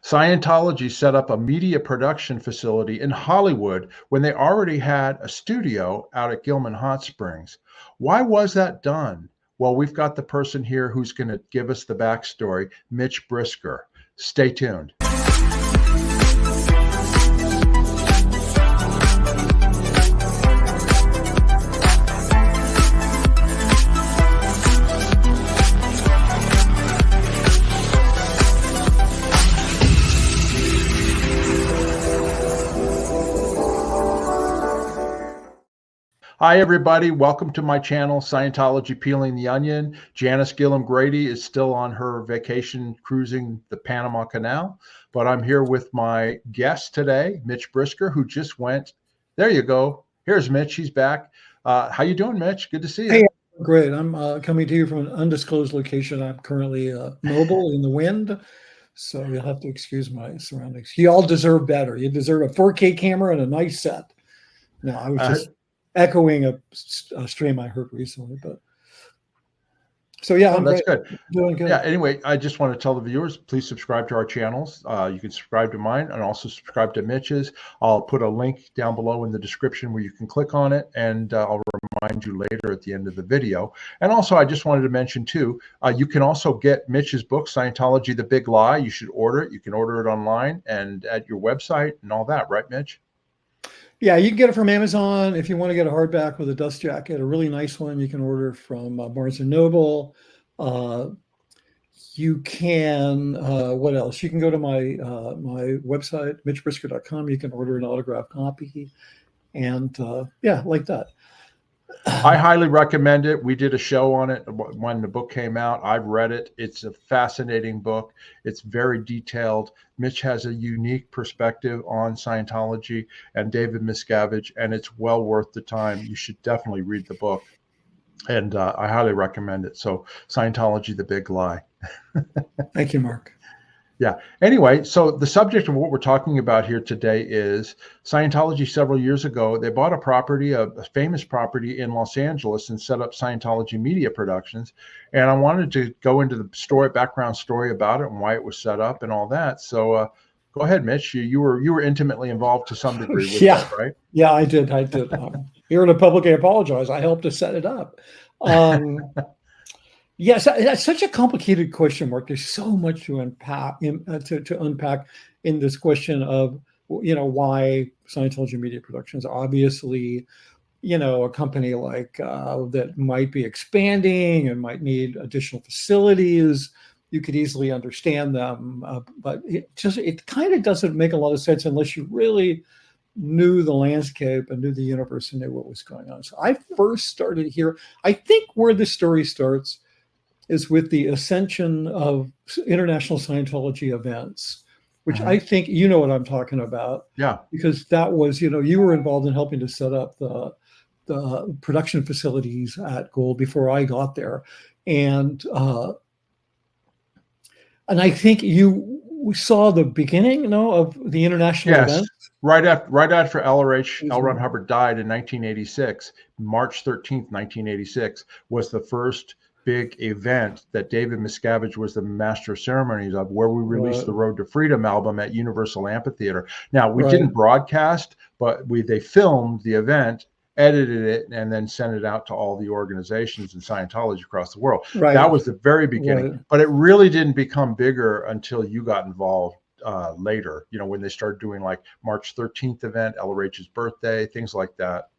Scientology set up a media production facility in Hollywood when they already had a studio out at Gilman Hot Springs. Why was that done? Well, we've got the person here who's going to give us the backstory, Mitch Brisker. Stay tuned. Hi, everybody. Welcome to my channel, Scientology Peeling the Onion. Janice Gillum-Grady is still on her vacation cruising the Panama Canal, but I'm here with my guest today, Mitch Brisker, who just went. There you go. Here's Mitch. He's back. How you doing, Mitch? Good to see you. Hey, great. I'm coming to you from an undisclosed location. I'm currently mobile in the wind, so you'll have to excuse my surroundings. You all deserve better. You deserve a 4K camera and a nice set. No, I was just echoing a stream I heard recently, but so yeah, that's good. Doing good. Yeah. Anyway, I just want to tell the viewers, please subscribe to our channels. You can subscribe to mine and also subscribe to Mitch's. I'll put a link down below in the description where you can click on it, and I'll remind you later at the end of the video. And also, I just wanted to mention too, you can also get Mitch's book, Scientology: The Big Lie. You should order it. You can order it online and at your website and all that, right, Mitch? Yeah, you can get it from Amazon. If you want to get a hardback with a dust jacket, a really nice one, you can order from Barnes & Noble. You can, what else? You can go to my my website, mitchbrisker.com. You can order an autographed copy. And yeah, like that. I highly recommend it. We did a show on it when the book came out. I've read it. It's a fascinating book. It's very detailed. Mitch has a unique perspective on Scientology and David Miscavige, and it's well worth the time. You should definitely read the book, and I highly recommend it. So Scientology: The Big Lie. Thank you, Mark. Yeah. Anyway, so the subject of what we're talking about here today is Scientology. Several years ago, they bought a property, a famous property in Los Angeles, and set up Scientology Media Productions. And I wanted to go into the background story about it and why it was set up and all that. So go ahead, Mitch. You were intimately involved to some degree with that, right? Yeah, I did. Here in the public, I apologize. I helped to set it up. Yes, that's such a complicated question, Mark. There's so much to unpack in this question of, why Scientology Media Productions. Obviously, a company like that might be expanding and might need additional facilities. You could easily understand them, but it kind of doesn't make a lot of sense unless you really knew the landscape and knew the universe and knew what was going on. So I first started here. I think where the story starts is with the ascension of international Scientology events, which I think you know what I'm talking about. Yeah. Because that was, you were involved in helping to set up the production facilities at Gold before I got there. And I think we saw the beginning, of the international events. Right after L. Ron Hubbard died in 1986, March 13th, 1986, was the first big event that David Miscavige was the master of ceremonies of, where we released the Road to Freedom album at Universal Amphitheater. Now, we didn't broadcast, but they filmed the event, edited it, and then sent it out to all the organizations in Scientology across the world. That was the very beginning, but it really didn't become bigger until you got involved later, when they started doing like March 13th event, LRH's birthday, things like that.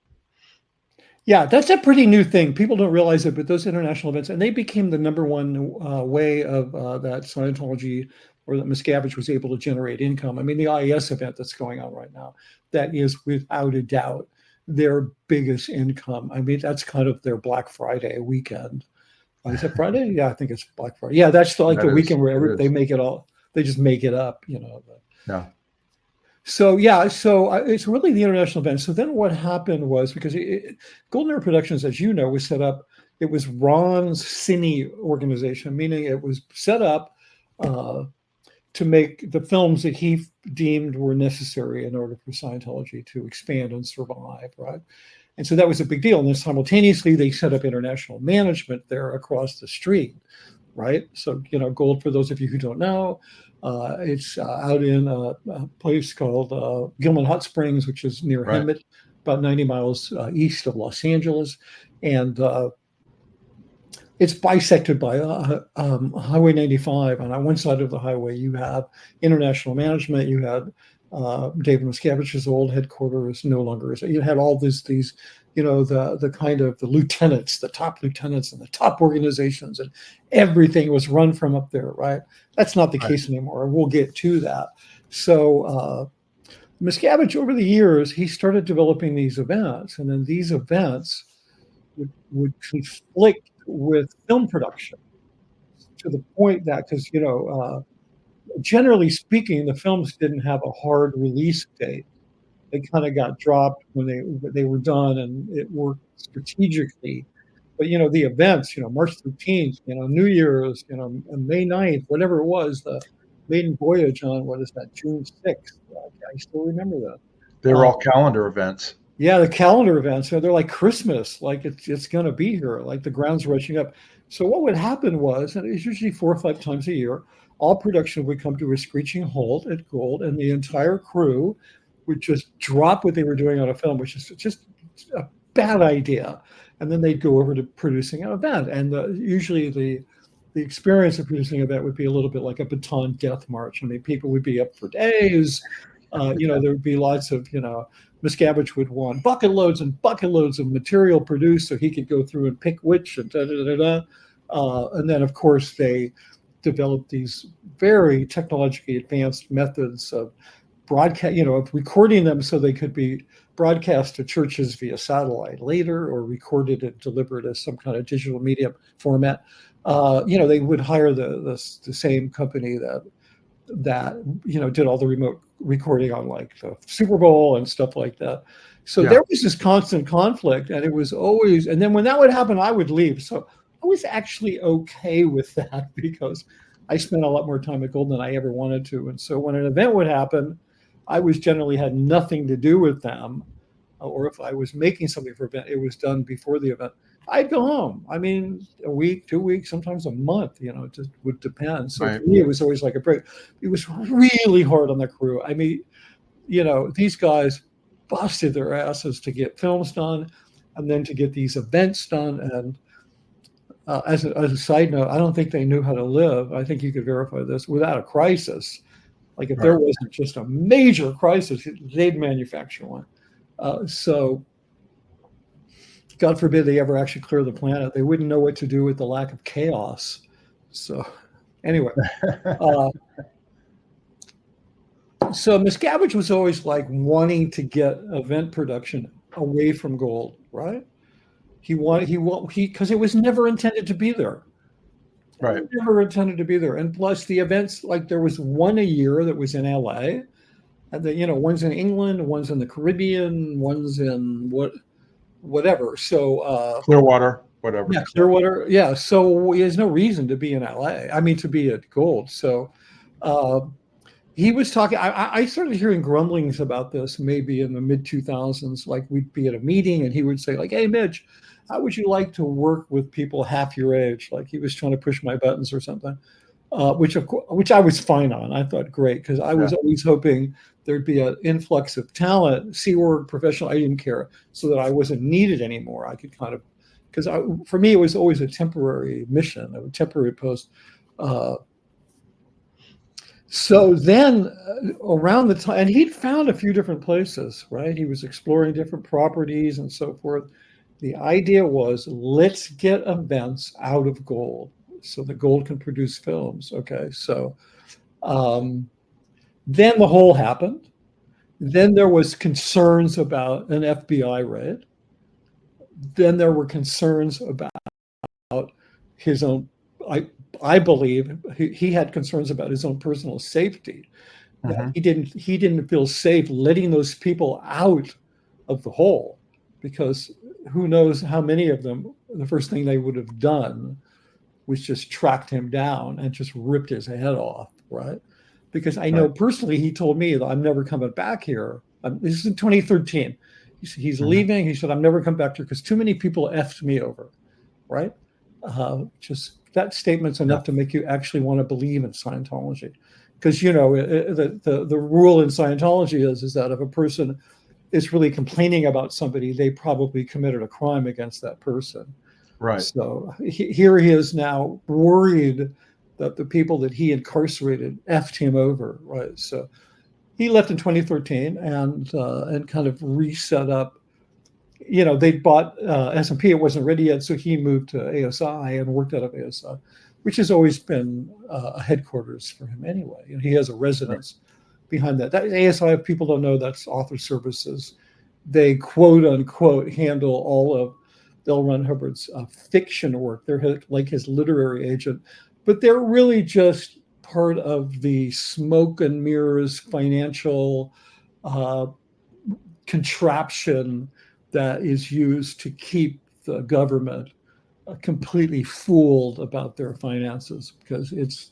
Yeah, that's a pretty new thing. People don't realize it, but those international events, and they became the number one way of that Scientology or that Miscavige was able to generate income. I mean, the IES event that's going on right now, that is without a doubt their biggest income. I mean, that's kind of their Black Friday weekend. Is it Friday? Yeah, I think it's Black Friday. Yeah, that's the weekend where they make it all. They just make it up, Yeah. So yeah, it's really the international event. So then what happened was, because Golden Era Productions, as you know, was set up, it was Ron's cine organization, meaning it was set up to make the films that he deemed were necessary in order for Scientology to expand and survive, right? And so that was a big deal. And then simultaneously, they set up international management there across the street. right? So, gold, for those of you who don't know, it's out in a place called Gilman Hot Springs, which is near Right. Hemet, about 90 miles east of Los Angeles. And it's bisected by Highway 95. And on one side of the highway, you have international management. You had David Miscavige's old headquarters, no longer is. You had all these the kind of the lieutenants, the top lieutenants, and the top organizations, and everything was run from up there. Right? That's not the case anymore. We'll get to that. So Miscavige, over the years, he started developing these events, and then these events would conflict with film production to the point that, because generally speaking, the films didn't have a hard release date. They kind of got dropped when they were done, and it worked strategically. But the events, March 13th, New Year's, and May 9th, whatever it was, the maiden voyage on, what is that, June 6th. I still remember that. They were all calendar events. Yeah, the calendar events, they're like Christmas, like it's going to be here, like the ground's rushing up. So what would happen was, and it's usually 4 or 5 times a year, all production would come to a screeching halt at Gold, and the entire crew would just drop what they were doing on a film, which is just a bad idea. And then they'd go over to producing an event. And usually the experience of producing an event would be a little bit like a baton death march. I mean, people would be up for days. There would be lots of, Miscavige would want bucket loads and bucket loads of material produced so he could go through and pick which, and and then, of course, they developed these very technologically advanced methods of broadcast, of recording them so they could be broadcast to churches via satellite later, or recorded and delivered as some kind of digital media format. They would hire the same company that did all the remote recording on like the Super Bowl and stuff like that. So there was this constant conflict, and it was always, and then when that would happen, I would leave. So I was actually okay with that because I spent a lot more time at Gold than I ever wanted to. And so when an event would happen, I was generally had nothing to do with them. Or if I was making something for an event, it was done before the event. I'd go home. I mean, a week, 2 weeks, sometimes a month, it just would depend. So for me, it was always like a break. It was really hard on the crew. I mean, these guys busted their asses to get films done and then to get these events done. And as a side note, I don't think they knew how to live. I think you could verify this without a crisis. Like if there wasn't just a major crisis, they'd manufacture one. So God forbid they ever actually clear the planet. They wouldn't know what to do with the lack of chaos. So anyway, so Miscavige was always like wanting to get event production away from Gold, right? Because it was never intended to be there. Right. Never intended to be there. And plus the events, like there was one a year that was in LA. And one's in England, one's in the Caribbean, one's in whatever. So Clearwater, whatever. Yeah, Clearwater. Yeah. So there's no reason to be in LA. I mean, to be at Gold. So he was talking. I started hearing grumblings about this maybe in the mid 2000s. Like we'd be at a meeting and he would say, like, "Hey, Mitch, how would you like to work with people half your age?" Like he was trying to push my buttons or something. Which I was fine on. I thought great because I was always hoping there'd be an influx of talent, Sea Org, professional. I didn't care, so that I wasn't needed anymore. I could kind of, because for me it was always a temporary mission, a temporary post. So then around the time, and he'd found a few different places, right? He was exploring different properties and so forth. The idea was, let's get events out of Gold so the Gold can produce films. Okay, so then the hole happened. Then there was concerns about an FBI raid. Then there were concerns about his own, I believe he had concerns about his own personal safety. That he didn't feel safe letting those people out of the hole, because who knows how many of them, the first thing they would have done was just tracked him down and just ripped his head off, right? Because I know personally, he told me that I'm never coming back here. This is in 2013. He's leaving. He said, I'm never coming back here because too many people effed me over, right? Just that statement's enough to make you actually want to believe in Scientology. Because, you know, the rule in Scientology is that if a person is really complaining about somebody, they probably committed a crime against that person. Right. So here he is now worried that the people that he incarcerated effed him over, right? So he left in 2013 and kind of reset up. You know, they bought S&P. It wasn't ready yet, so he moved to ASI and worked out of ASI, which has always been a headquarters for him anyway. And he has a residence behind that. That ASI, if people don't know, that's Author Services. They quote unquote handle all of L. Ron Hubbard's fiction work. They're like his literary agent, but they're really just part of the smoke and mirrors financial contraption that is used to keep the government completely fooled about their finances, because it's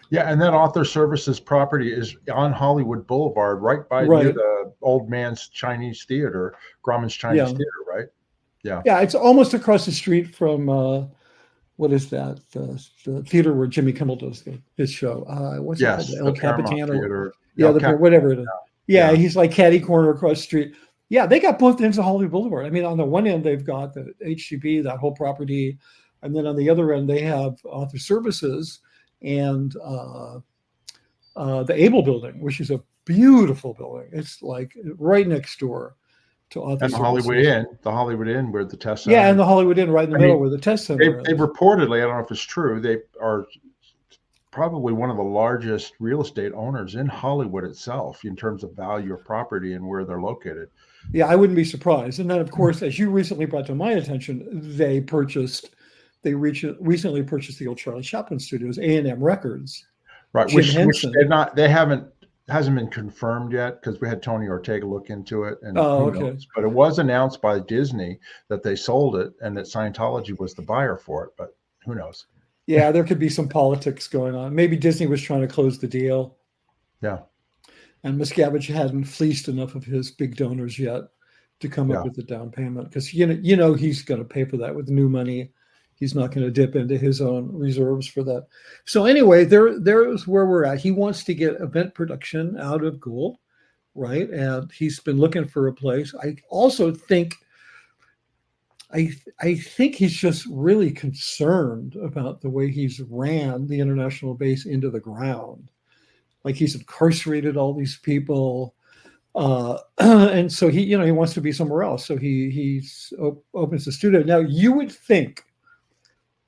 yeah, and that Author Services property is on Hollywood Boulevard, right by near the old man's Chinese theater, Grauman's Chinese theater, right? Yeah, it's almost across the street from what is that? The theater where Jimmy Kimmel does his show. What's it called? The El Capitan Theater. Yeah, whatever it is. Yeah, he's like catty corner across the street. Yeah, they got both ends of Hollywood Boulevard. I mean, on the one end, they've got the HGB, that whole property. And then on the other end, they have Author Services and the Able Building, which is a beautiful building. It's like right next door to Author and Services. The Hollywood Inn where the test center. Yeah, and the Hollywood Inn right in the middle where the test center is. They reportedly, I don't know if it's true, they are probably one of the largest real estate owners in Hollywood itself in terms of value of property and where they're located. Yeah, I wouldn't be surprised. And then, of course, as you recently brought to my attention, they recently purchased the old Charlie Chaplin studios, A&M Records. Right, which hasn't been confirmed yet, because we had Tony Ortega look into it. And knows, but it was announced by Disney that they sold it and that Scientology was the buyer for it, but who knows? Yeah, there could be some politics going on. Maybe Disney was trying to close the deal. Yeah. And Miscavige hadn't fleeced enough of his big donors yet to come up with the down payment, because he's going to pay for that with new money. He's not going to dip into his own reserves for that. So anyway, there's where we're at. He wants to get event production out of Gould, right? And he's been looking for a place. I also think he's just really concerned about the way he's ran the international base into the ground. Like, he's incarcerated all these people. And so he wants to be somewhere else. So he opens the studio. Now, you would think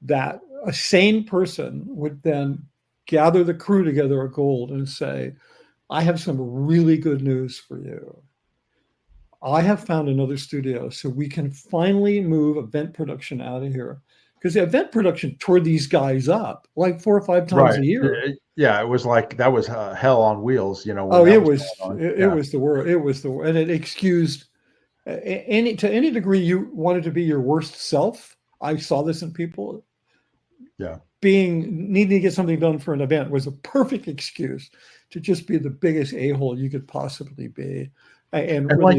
that a sane person would then gather the crew together at Gould and say, I have some really good news for you. I have found another studio so we can finally move event production out of here. Because the event production tore these guys up like 4 or 5 times a year. Yeah, it was like that was hell on wheels, you know. It was the worst. It was the worst, and it excused to any degree you wanted to be your worst self. I saw this in people. Yeah, needing to get something done for an event was a perfect excuse to just be the biggest a-hole you could possibly be. And really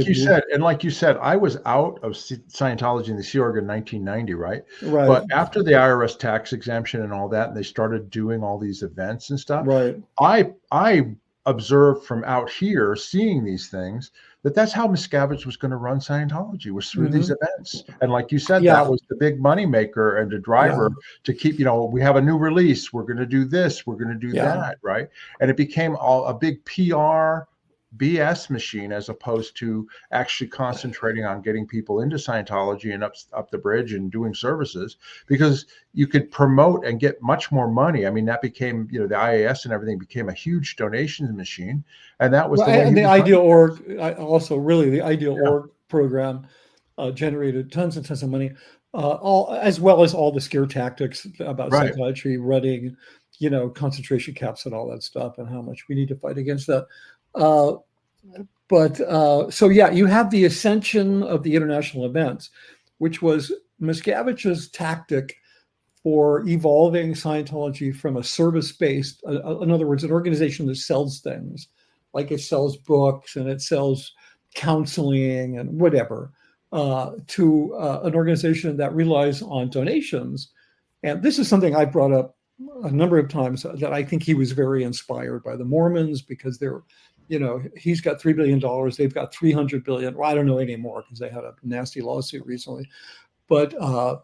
like you said, I was out of Scientology and the Sea Org in 1990, right? Right. But after the IRS tax exemption and all that, and they started doing all these events and stuff, right? I observed from out here, seeing these things, that's how Miscavige was going to run Scientology, was through these events. And like you said, that was the big money maker and the driver to keep, we have a new release, we're going to do this, we're going to do that, right? And it became a big PR BS machine, as opposed to actually concentrating on getting people into Scientology and up the bridge and doing services, because you could promote and get much more money. I mean, that became, the IAS and everything became a huge donations machine, and that was the way. And the Ideal Org, also really the Ideal Org program generated tons and tons of money, as well as all the scare tactics about psychiatry running, concentration camps and all that stuff, and how much we need to fight against that. So you have the ascension of the international events, which was Miscavige's tactic for evolving Scientology from a service-based, in other words, an organization that sells things, like it sells books and it sells counseling and whatever, to an organization that relies on donations And this is something I brought up a number of times, that I think he was very inspired by the Mormons, because they're, he's got $3 billion, they've got 300 billion. Well, I don't know anymore because they had a nasty lawsuit recently. But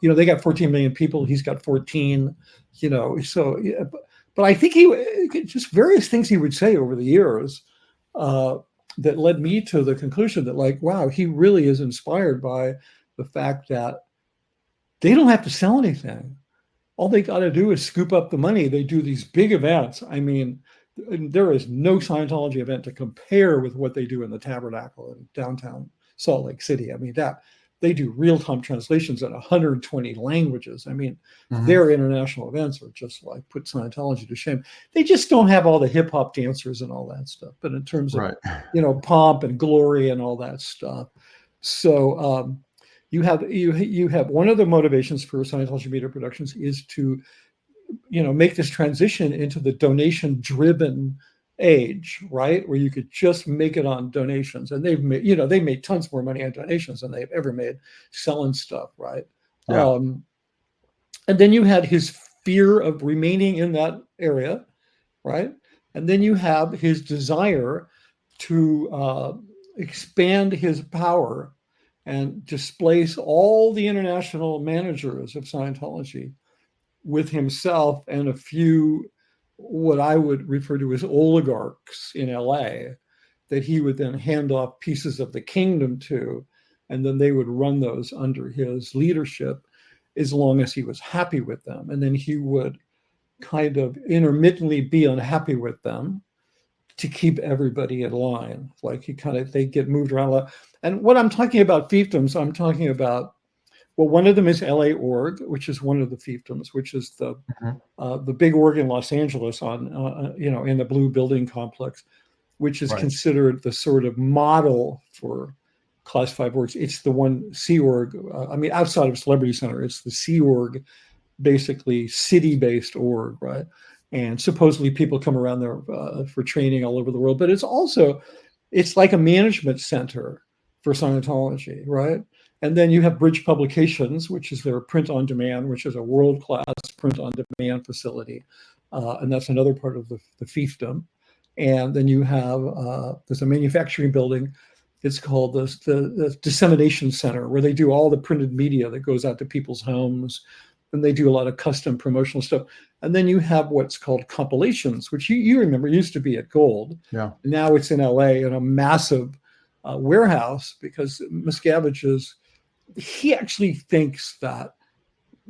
they got 14 million people. He's got 14. So. Yeah, but I think he just various things he would say over the years that led me to the conclusion that, like, wow, he really is inspired by the fact that they don't have to sell anything. All they got to do is scoop up the money. They do these big events. I mean, there is no Scientology event to compare with what they do in the Tabernacle in downtown Salt Lake City. I mean, that they do real-time translations in 120 languages. I mean, their international events are just like put Scientology to shame. They just don't have all the hip hop dancers and all that stuff. But in terms of, pomp and glory and all that stuff. So you have one of the motivations for Scientology Media Productions is to, make this transition into the donation-driven age, right, where you could just make it on donations. And they've made, they made tons more money on donations than they've ever made selling stuff, right? Yeah. And then you had his fear of remaining in that area, right? And then you have his desire to expand his power and displace all the international managers of Scientology with himself and a few, what I would refer to as oligarchs in LA, that he would then hand off pieces of the kingdom to, and then they would run those under his leadership as long as he was happy with them. And then he would kind of intermittently be unhappy with them to keep everybody in line. Like they get moved around a lot. And what I'm talking about fiefdoms, I'm talking about, well, one of them is LA Org, which is one of the fiefdoms, which is the big org in Los Angeles on, in the Blue Building Complex, which is considered the sort of model for Class 5 orgs. It's the one Sea Org, outside of Celebrity Center, it's the Sea Org, basically city-based org, right? And supposedly people come around there for training all over the world. But it's like a management center for Scientology, right? And then you have Bridge Publications, which is their print on demand, which is a world-class print on demand facility. And that's another part of the fiefdom. And then you have, there's a manufacturing building. It's called the Dissemination Center, where they do all the printed media that goes out to people's homes. And they do a lot of custom promotional stuff. And then you have what's called compilations, which you remember used to be at Gold. Yeah. Now it's in LA in a massive warehouse, because Miscavige he actually thinks that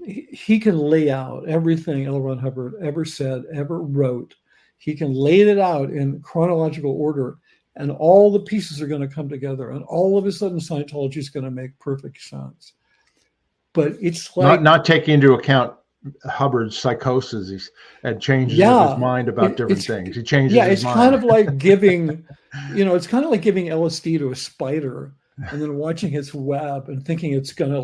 he can lay out everything L. Ron Hubbard ever said, ever wrote. He can lay it out in chronological order, and all the pieces are going to come together, and all of a sudden Scientology is going to make perfect sense. But it's like not taking into account Hubbard's psychosis and changes of his mind about different things. He changes his mind. Kind of like giving, it's kind of like giving LSD to a spider and then watching its web and thinking it's going to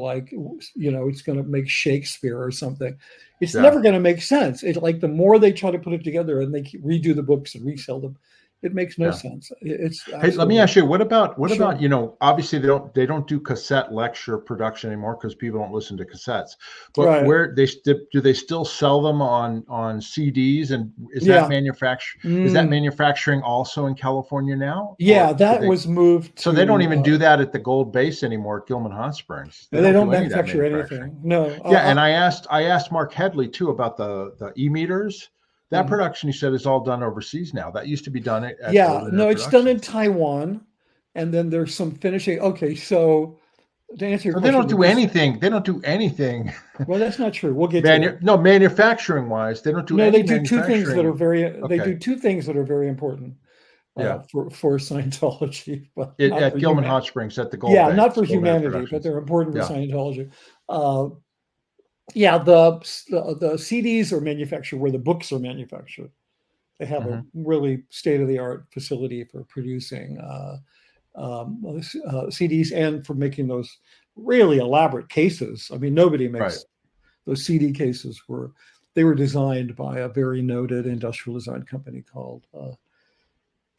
it's going to make Shakespeare or something. It's never going to make sense. It's like the more they try to put it together and they redo the books and resell them, it makes no sense. Hey, let me ask you, what about obviously they don't do cassette lecture production anymore because people don't listen to cassettes. But where do they still sell them on CDs? And is that manufacturing also in California now? Yeah, that was moved. So they don't even do that at the Gold Base anymore at Gilman Hot Springs. They don't manufacture anything. No. And I asked Mark Headley too about the e-meters. That production, he said, is all done overseas now. That used to be done at it's done in Taiwan, and then there's some finishing. Okay, so to answer your question, they don't do anything. They don't do anything. Well, that's not true. We'll get to that. No, manufacturing wise, they don't do. No, they do two things that are they do two things that are very important. For Scientology, but at Gilman Hot Springs at the Gold. Yeah, not for humanity, but they're important for Scientology. The CDs are manufactured where the books are manufactured. They have a really state-of-the-art facility for producing CDs and for making those really elaborate cases. I mean, nobody makes those CD cases. They were designed by a very noted industrial design company called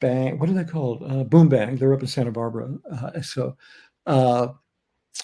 Bang. What are they called? Boom Bang. They're up in Santa Barbara.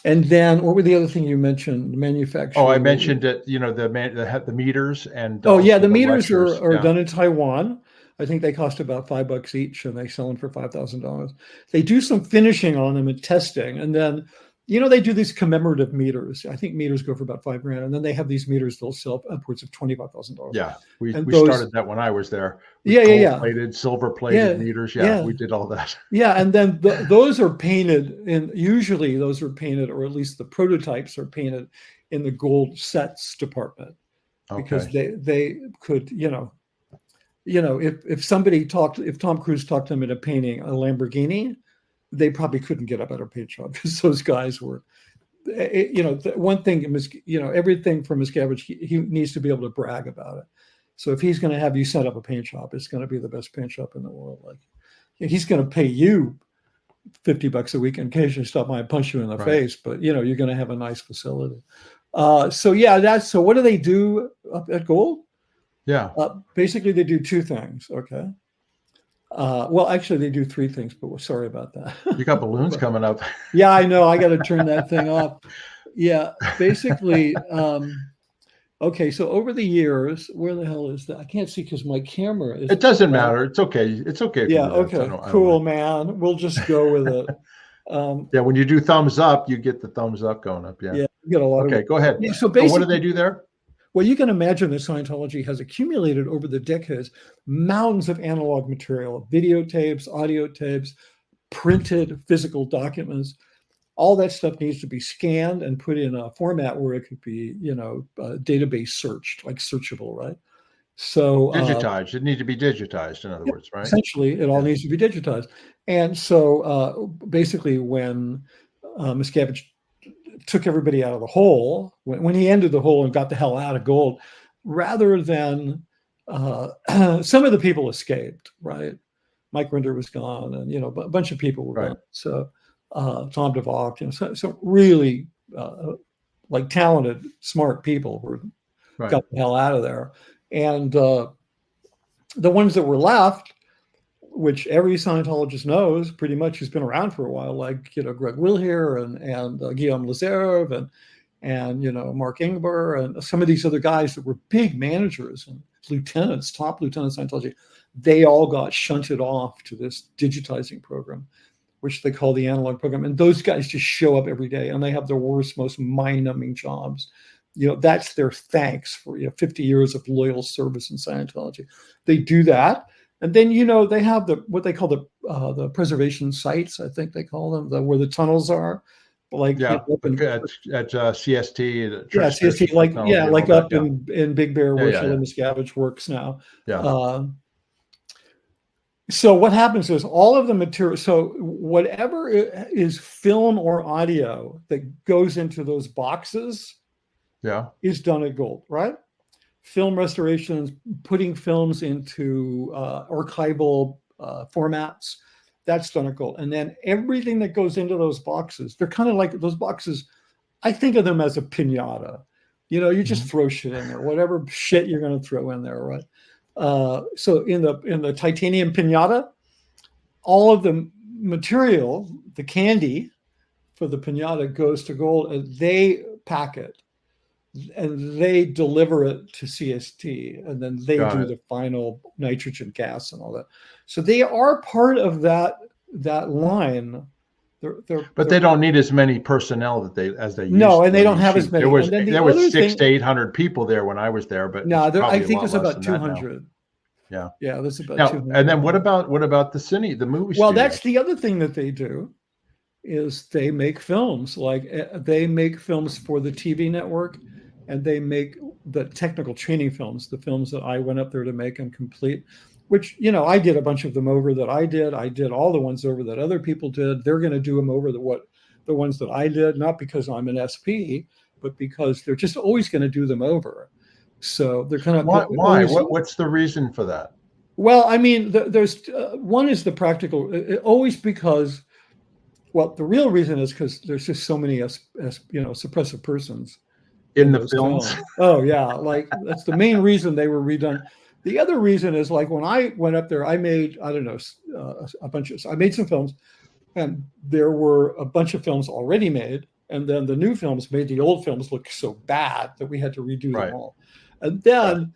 And then what were the other thing you mentioned? The Oh, I manufacturing. mentioned that, the meters and Oh yeah, also the the meters lectures. are Yeah. done in Taiwan. I think they cost about $5 each, and they sell them for $5,000. They do some finishing on them and testing, and then they do these commemorative meters. I think meters go for about $5,000, and then they have these meters they'll sell upwards of $25,000. Yeah. We And we those, started that when I was there with yeah, yeah, yeah, gold-plated, silver-plated yeah, meters. Yeah, yeah, we did all that. yeah, and then those are painted, and usually those are painted, or at least the prototypes are painted in the gold sets department, because Okay. they could, if Tom Cruise talked them into painting a Lamborghini, they probably couldn't get a better paint job, because those guys were, one thing, everything from Miscavige, he needs to be able to brag about it. So if he's going to have you set up a paint shop, it's going to be the best paint shop in the world. Like, he's going to pay you $50 a week in case you stop by and punch you in the Right. face, but you're going to have a nice facility. So what do they do up at Gold? Yeah. Basically, they do two things. Okay. Well, actually, they do three things, but we're sorry about that. You got balloons coming up. Yeah, I know. I got to turn that thing off. Yeah, basically. Okay, so over the years, where the hell is that? I can't see because my camera is. It doesn't matter. It's okay. It's okay. If you Yeah. do that. Okay. I don't Cool, mind. man. We'll just go with it. Yeah. When you do thumbs up, you get the thumbs up going up. Yeah. Yeah. You get a lot Okay. of. Go ahead. Yeah, So what do they do there? Well, you can imagine that Scientology has accumulated over the decades mountains of analog material, videotapes, audio tapes, printed physical documents. All that stuff needs to be scanned and put in a format where it could be, database searched, like searchable, right? So Digitized. It needs to be digitized, in other words, right? essentially, it all needs to be digitized. And so basically, when Miscavige took everybody out of the hole, when he ended the hole and got the hell out of Gold, rather than some of the people escaped, right? Mike Rinder was gone, and a bunch of people were gone. So Tom DeVock, so really like talented, smart people were got the hell out of there, and the ones that were left, which every Scientologist knows pretty much, who's been around for a while, like Greg Wilhere and Guillaume Lazarev and Mark Ingber and some of these other guys that were big managers and lieutenants, top lieutenants in Scientology, they all got shunted off to this digitizing program, which they call the analog program. And those guys just show up every day, and they have the worst, most mind-numbing jobs. That's their thanks for 50 years of loyal service in Scientology. They do that. And then, they have what they call the preservation sites, I think they call them, where the tunnels are. Like at CST. Yeah, CST, like up in Big Bear, where Shelley Miscavige works now. Yeah. So what happens is all of the material, so whatever is film or audio that goes into those boxes is done at Gold, right? Film restorations, putting films into archival formats, that's done at Gold. And then everything that goes into those boxes, they're kind of like those boxes, I think of them as a piñata. You just throw shit in there, whatever shit you're going to throw in there, right? So in the titanium piñata, all of the material, the candy for the piñata goes to Gold, and they pack it and they deliver it to CST, and then they do the final nitrogen gas and all that. So they are part of that line. But they don't need as many personnel as they used. No, and they don't have as many. There was 600 to 800 people there when I was there, but no, I think there's about 200. Yeah, there's about 200. And then what about the movie? Well, that's the other thing that they do, is they make films. Like they make films for the TV network, and they make the technical training films, the films that I went up there to make and complete, which, I did a bunch of them over that I did. I did all the ones over that other people did. They're going to do them over the ones that I did, not because I'm an SP, but because they're just always going to do them over. So they're kind of why? What's the reason for that? Well, I mean, there's one is the practical, always because, well, the real reason is because there's just so many suppressive persons in the films. Oh yeah, like that's the main reason they were redone. The other reason is, like, when I went up there, I made I made some films, and there were a bunch of films already made, And then the new films made the old films look so bad that we had to redo Right. them all. And then,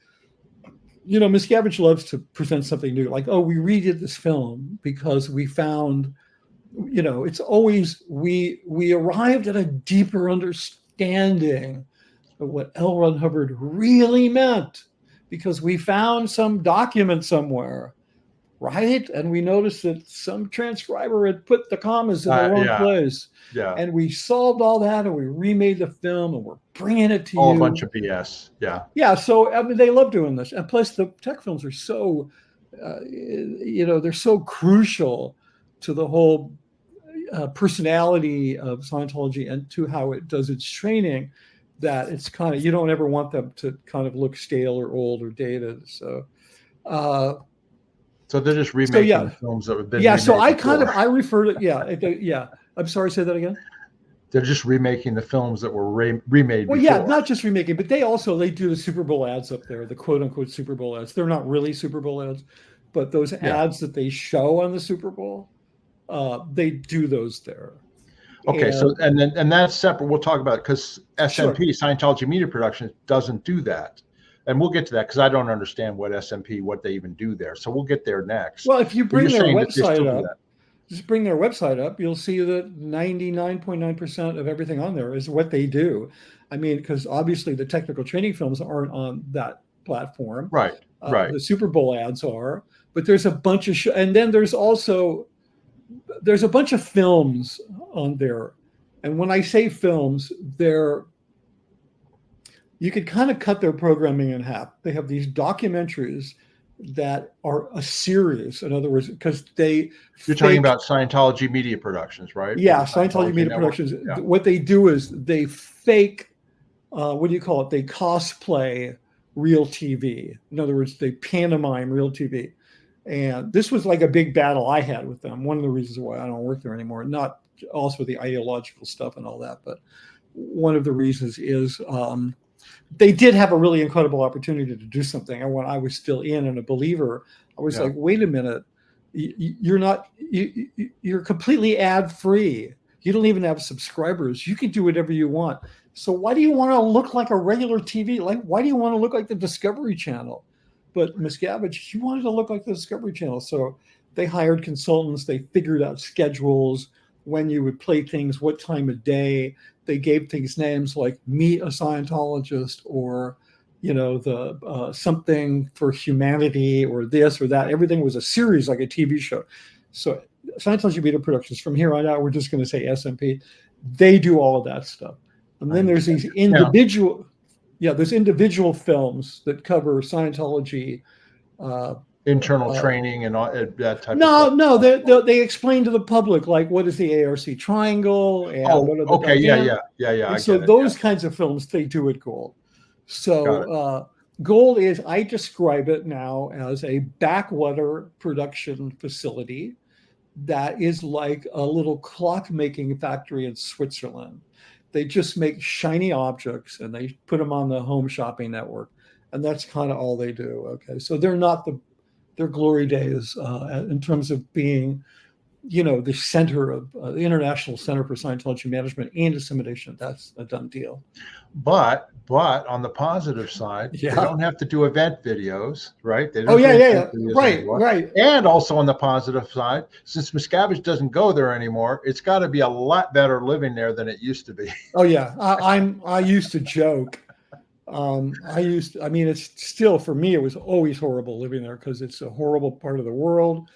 Miscavige loves to present something new, like, oh, we redid this film because we found, it's always we arrived at a deeper understanding of what L. Ron Hubbard really meant because we found some document somewhere, right? And we noticed that some transcriber had put the commas in the wrong place. Yeah. And we solved all that, and we remade the film, and we're bringing it to all you. A bunch of BS. Yeah. Yeah. So, I mean, they love doing this. And plus, the tech films are so, they're so crucial to the whole personality of Scientology and to how it does its training that it's kind of, you don't ever want them to kind of look stale or old or dated. So, so they're just remaking the films that have been remade so before. I refer to I'm sorry, say that again. They're just remaking the films that were remade well, before. Yeah, not just remaking, but they do the Super Bowl ads up there, the quote unquote Super Bowl ads. They're not really Super Bowl ads, but those ads that they show on the Super Bowl, they do those there. Okay, and that's separate. We'll talk about it because SMP, Scientology Media Productions, doesn't do that. And we'll get to that because I don't understand what SMP, what they even do there. So we'll get there next. Well, if you bring their website up, just bring their website up, you'll see that 99.9% of everything on there is what they do. I mean, because obviously the technical training films aren't on that platform. Right. The Super Bowl ads are, but there's a bunch of and then there's a bunch of films on there. And when I say films, you could kind of cut their programming in half. They have these documentaries that are a series. In other words, because you're talking about Scientology Media Productions, right? Yeah, Scientology Media Productions. Yeah. What they do is they fake, what do you call it? They cosplay real TV. In other words, they pantomime real TV. And this was like a big battle I had with them. One of the reasons why I don't work there anymore, not also the ideological stuff and all that, but one of the reasons is they did have a really incredible opportunity to do something. And when I was still in and a believer, I was like, wait a minute, you're completely ad free. You don't even have subscribers. You can do whatever you want. So why do you want to look like a regular TV? Like, why do you want to look like the Discovery Channel? But Miscavige, he wanted to look like the Discovery Channel. So they hired consultants. They figured out schedules, when you would play things, what time of day. They gave things names like Meet a Scientologist or, the something for humanity or this or that. Everything was a series, like a TV show. So Scientology Media Productions, from here on out, we're just going to say SMP. They do all of that stuff. And then there's these individual... Yeah, there's individual films that cover Scientology, internal training and all that type of stuff. No, they explain to the public, like, what is the ARC triangle and what are the yeah. And so those kinds of films they do at Gold. So Gold is, I describe it now as a backwater production facility that is like a little clock-making factory in Switzerland. They just make shiny objects and they put them on the Home Shopping Network. And that's kind of all they do. Okay. So they're not their glory days in terms of being, the center of the International Center for Scientology Management and Dissemination. That's a done deal. But on the positive side, they don't have to do event videos, right? They don't Right. And also on the positive side, since Miscavige doesn't go there anymore, it's got to be a lot better living there than it used to be. Oh yeah, I used to joke. It's still, for me, it was always horrible living there because it's a horrible part of the world.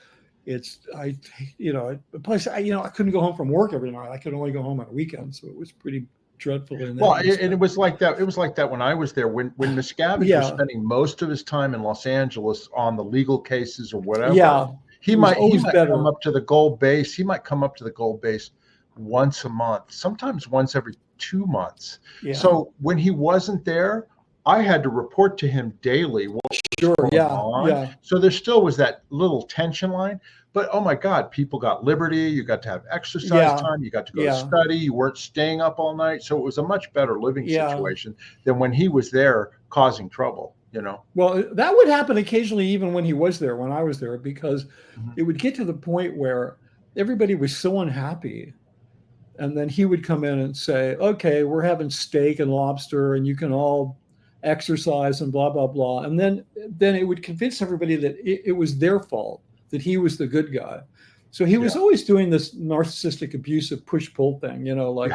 Plus I couldn't go home from work every night. I could only go home on weekends, so it was pretty dreadful. And it was like that. It was like that when I was there. When Miscavige was spending most of his time in Los Angeles on the legal cases or whatever. Yeah, he might come up to the Gold Base. He might come up to the Gold Base once a month, sometimes once every 2 months. Yeah. So when he wasn't there, I had to report to him daily what was going on. Yeah. So there still was that little tension line. But oh my God, people got liberty. You got to have exercise time. You got to go to study. You weren't staying up all night. So it was a much better living situation than when he was there causing trouble, Well, that would happen occasionally, even when he was there, when I was there, because it would get to the point where everybody was so unhappy. And then he would come in and say, okay, we're having steak and lobster and you can all exercise and blah, blah, blah. And then it would convince everybody that it was their fault, that he was the good guy. So he was always doing this narcissistic, abusive push-pull thing, like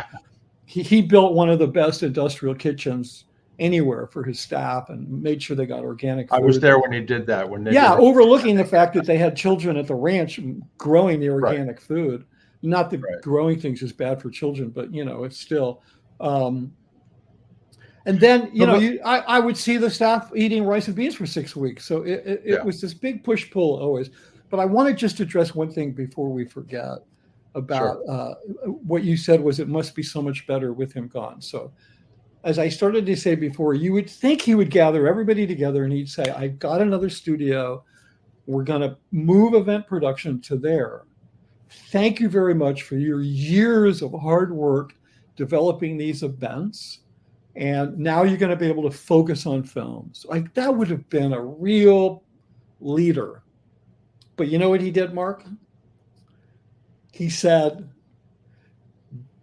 he built one of the best industrial kitchens anywhere for his staff and made sure they got organic food. I was there when he did that. Overlooking the fact that they had children at the ranch growing the organic food. Not that growing things is bad for children, but it's still. And then I would see the staff eating rice and beans for 6 weeks. So it was this big push pull always. But I want to just address one thing before we forget about what you said was it must be so much better with him gone. So as I started to say before, you would think he would gather everybody together and he'd say, I've got another studio. We're going to move event production to there. Thank you very much for your years of hard work developing these events. And now you're going to be able to focus on films. Like that would have been a real leader. But you know what he did, Mark? He said,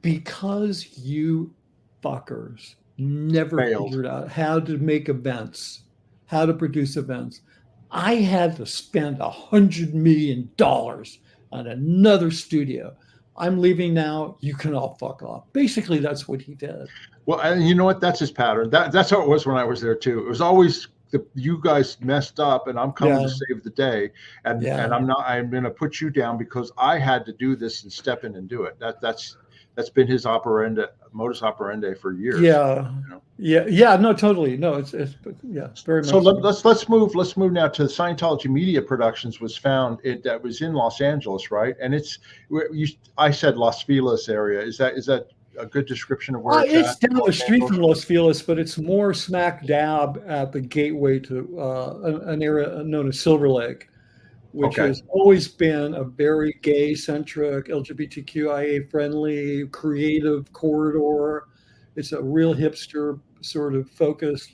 because you fuckers never figured out how to make events, how to produce events, I had to spend $100 million on another studio. I'm leaving now. You can all fuck off. Basically, that's what he did. Well, and you know what? That's his pattern. That's how it was when I was there too. It was always you guys messed up, and I'm coming to save the day. And I'm going to put you down because I had to do this and step in and do it. That's been his modus operandi for years. No, totally. No, it's very much. So let's move now to Scientology Media Productions was found that was in Los Angeles, right? And I said Los Feliz area. Is that a good description of where it's down the street from Los Feliz, but it's more smack dab at the gateway to an area known as Silver Lake, which has always been a very gay-centric, LGBTQIA-friendly, creative corridor. It's a real hipster sort of focused,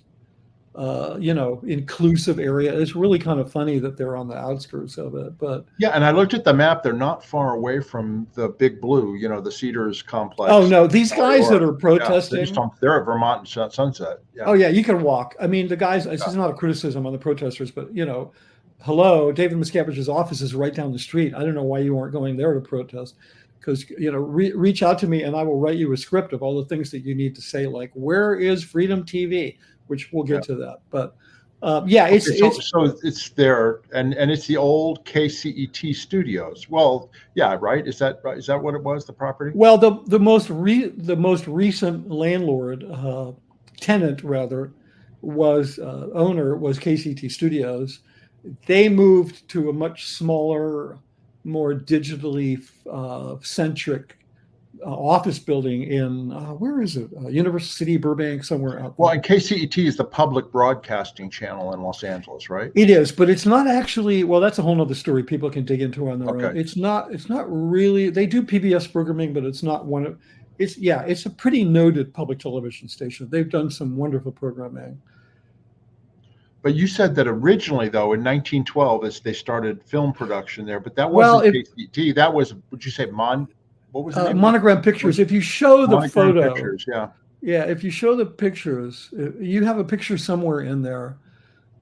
inclusive area. It's really kind of funny that they're on the outskirts of it. But and I looked at the map. They're not far away from the Big Blue, the Cedars complex. Oh, no, these guys that are protesting. They're at Vermont and Sunset. Yeah. Oh, yeah, you can walk. I mean, the guys, this is not a criticism on the protesters, but, hello, David Miscavige's office is right down the street. I don't know why you aren't going there to protest. Because, reach out to me and I will write you a script of all the things that you need to say, like, where is Freedom TV? Which we'll get to that. But, it's there. And it's the old KCET studios. Well, yeah, right. Is that what it was, the property? Well, the most recent landlord, tenant rather, owner was KCET Studios. They moved to a much smaller, more digitally centric office building in where is it? University City, Burbank, somewhere out there. Well, and KCET is the public broadcasting channel in Los Angeles, right? It is, but it's not actually. Well, that's a whole nother story. People can dig into on their own. It's not really. They do PBS programming, but it's not one of. It's a pretty noted public television station. They've done some wonderful programming. But you said that originally, though, in 1912, as they started film production there, but that wasn't KCET. That was, would you say, what was the name? Monogram Pictures. If you show the photo, pictures, if you show the pictures, you have a picture somewhere in there.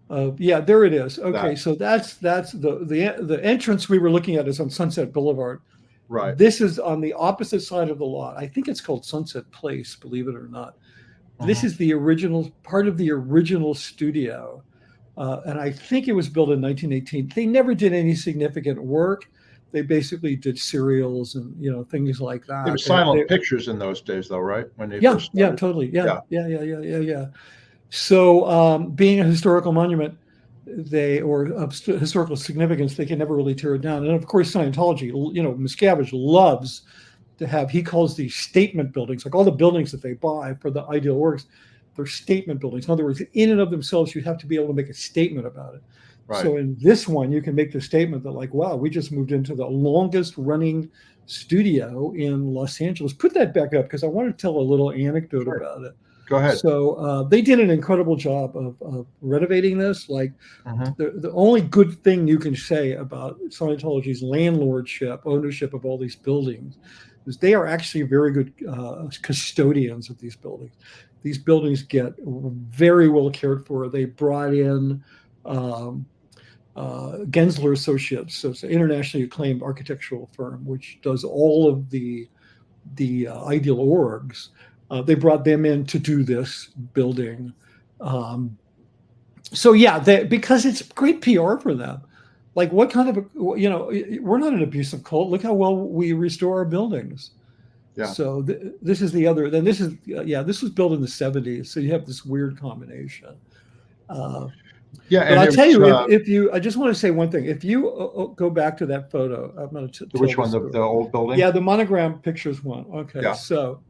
There it is. Okay, so that's the entrance we were looking at is on Sunset Boulevard. Right. This is on the opposite side of the lot. I think it's called Sunset Place, believe it or not. This is the original part of the original studio. And I think it was built in 1918. They never did any significant work. They basically did serials and things like that. There were silent pictures in those days, though, right? When they first started. Totally, yeah. So, being a historical monument, of historical significance, they can never really tear it down. And of course, Scientology, Miscavige loves to have. He calls these statement buildings, like all the buildings that they buy for the ideal works. They're statement buildings. In other words, in and of themselves, you have to be able to make a statement about it. Right. So in this one, you can make the statement that, like, wow, we just moved into the longest running studio in Los Angeles. Put that back up because I want to tell a little anecdote about it. Go ahead. So they did an incredible job of renovating this. Like the only good thing you can say about Scientology's ownership of all these buildings is they are actually very good custodians of these buildings. These buildings get very well cared for. They brought in Gensler Associates, so it's an internationally acclaimed architectural firm which does all of the ideal orgs. They brought them in to do this building. So yeah, because it's great PR for them. Like, what kind of we're not an abusive cult. Look how well we restore our buildings. Yeah. So this is the other. Then this is this was built in the 70s. So you have this weird combination. Yeah, but I'll tell you, if you, I just want to say one thing. If you go back to that photo, I'm going to tell which one, the old building? Yeah, the monogram pictures one. Okay, yeah. So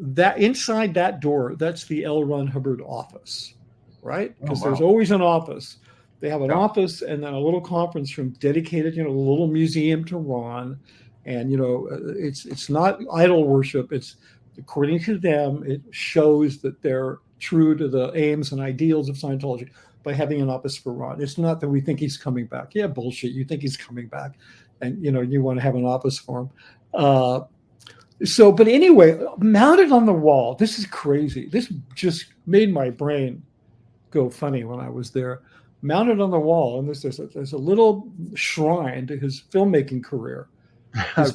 that inside that door, that's the L. Ron Hubbard office, right? Because there's always an office. They have an office and then a little conference room dedicated, a little museum to Ron. And, it's not idol worship. It's, according to them, it shows that they're true to the aims and ideals of Scientology by having an office for Ron. It's not that we think he's coming back. Yeah, bullshit. You think he's coming back and, you want to have an office for him. But anyway, mounted on the wall, this is crazy. This just made my brain go funny when I was there. Mounted on the wall, and there's a little shrine to his filmmaking career.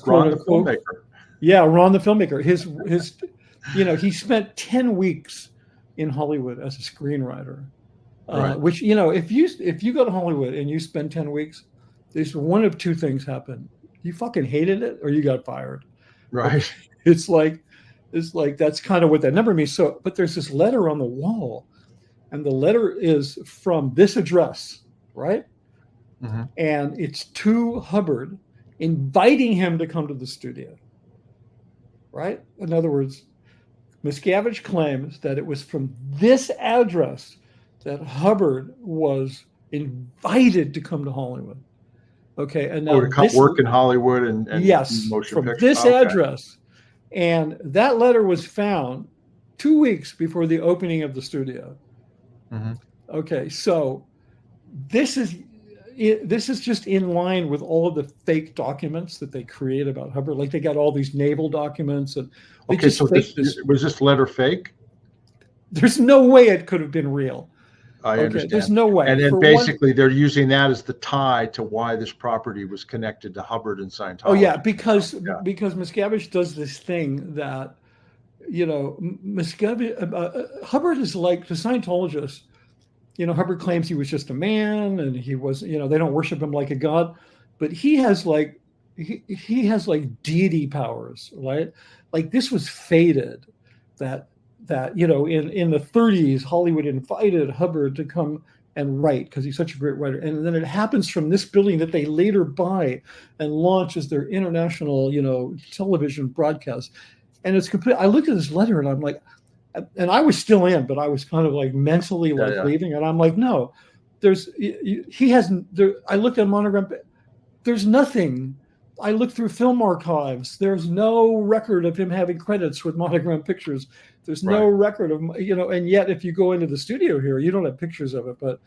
Ron the filmmaker. Yeah, Ron the filmmaker. His he spent 10 weeks in Hollywood as a screenwriter. Right. Which, if you go to Hollywood and you spend 10 weeks, there's one of two things happen. You fucking hated it or you got fired. Right. It's like that's kind of what that number means. So, but there's this letter on the wall, and the letter is from this address, right? Mm-hmm. And it's to Hubbard, inviting him to come to the studio, right? In other words, Miscavige claims that it was from this address that Hubbard was invited to come to Hollywood. Okay, and now to come work in Hollywood and yes, motion from pictures. this address, and that letter was found 2 weeks before the opening of the studio. Mm-hmm. Okay, so this is just in line with all of the fake documents that they create about Hubbard. Like, they got all these naval documents, and so was this letter fake? There's no way it could have been real. I understand. There's no way. And then basically they're using that as the tie to why this property was connected to Hubbard and Scientology. Oh yeah, because Miscavige does this thing that, Miscavige, Hubbard is like, to Scientologists, Hubbard claims he was just a man and he was, they don't worship him like a god, but he has like deity powers, right? Like, this was fated that in the 30s, Hollywood invited Hubbard to come and write because he's such a great writer. And then it happens from this building that they later buy and launch as their international, television broadcast. And it's complete. I looked at this letter and I'm like, and I was still in, but I was kind of like mentally leaving. And I'm like, no, he hasn't, I looked at Monogram. There's nothing. I looked through film archives. There's no record of him having credits with Monogram Pictures. There's no record of, and yet if you go into the studio here, you don't have pictures of it, but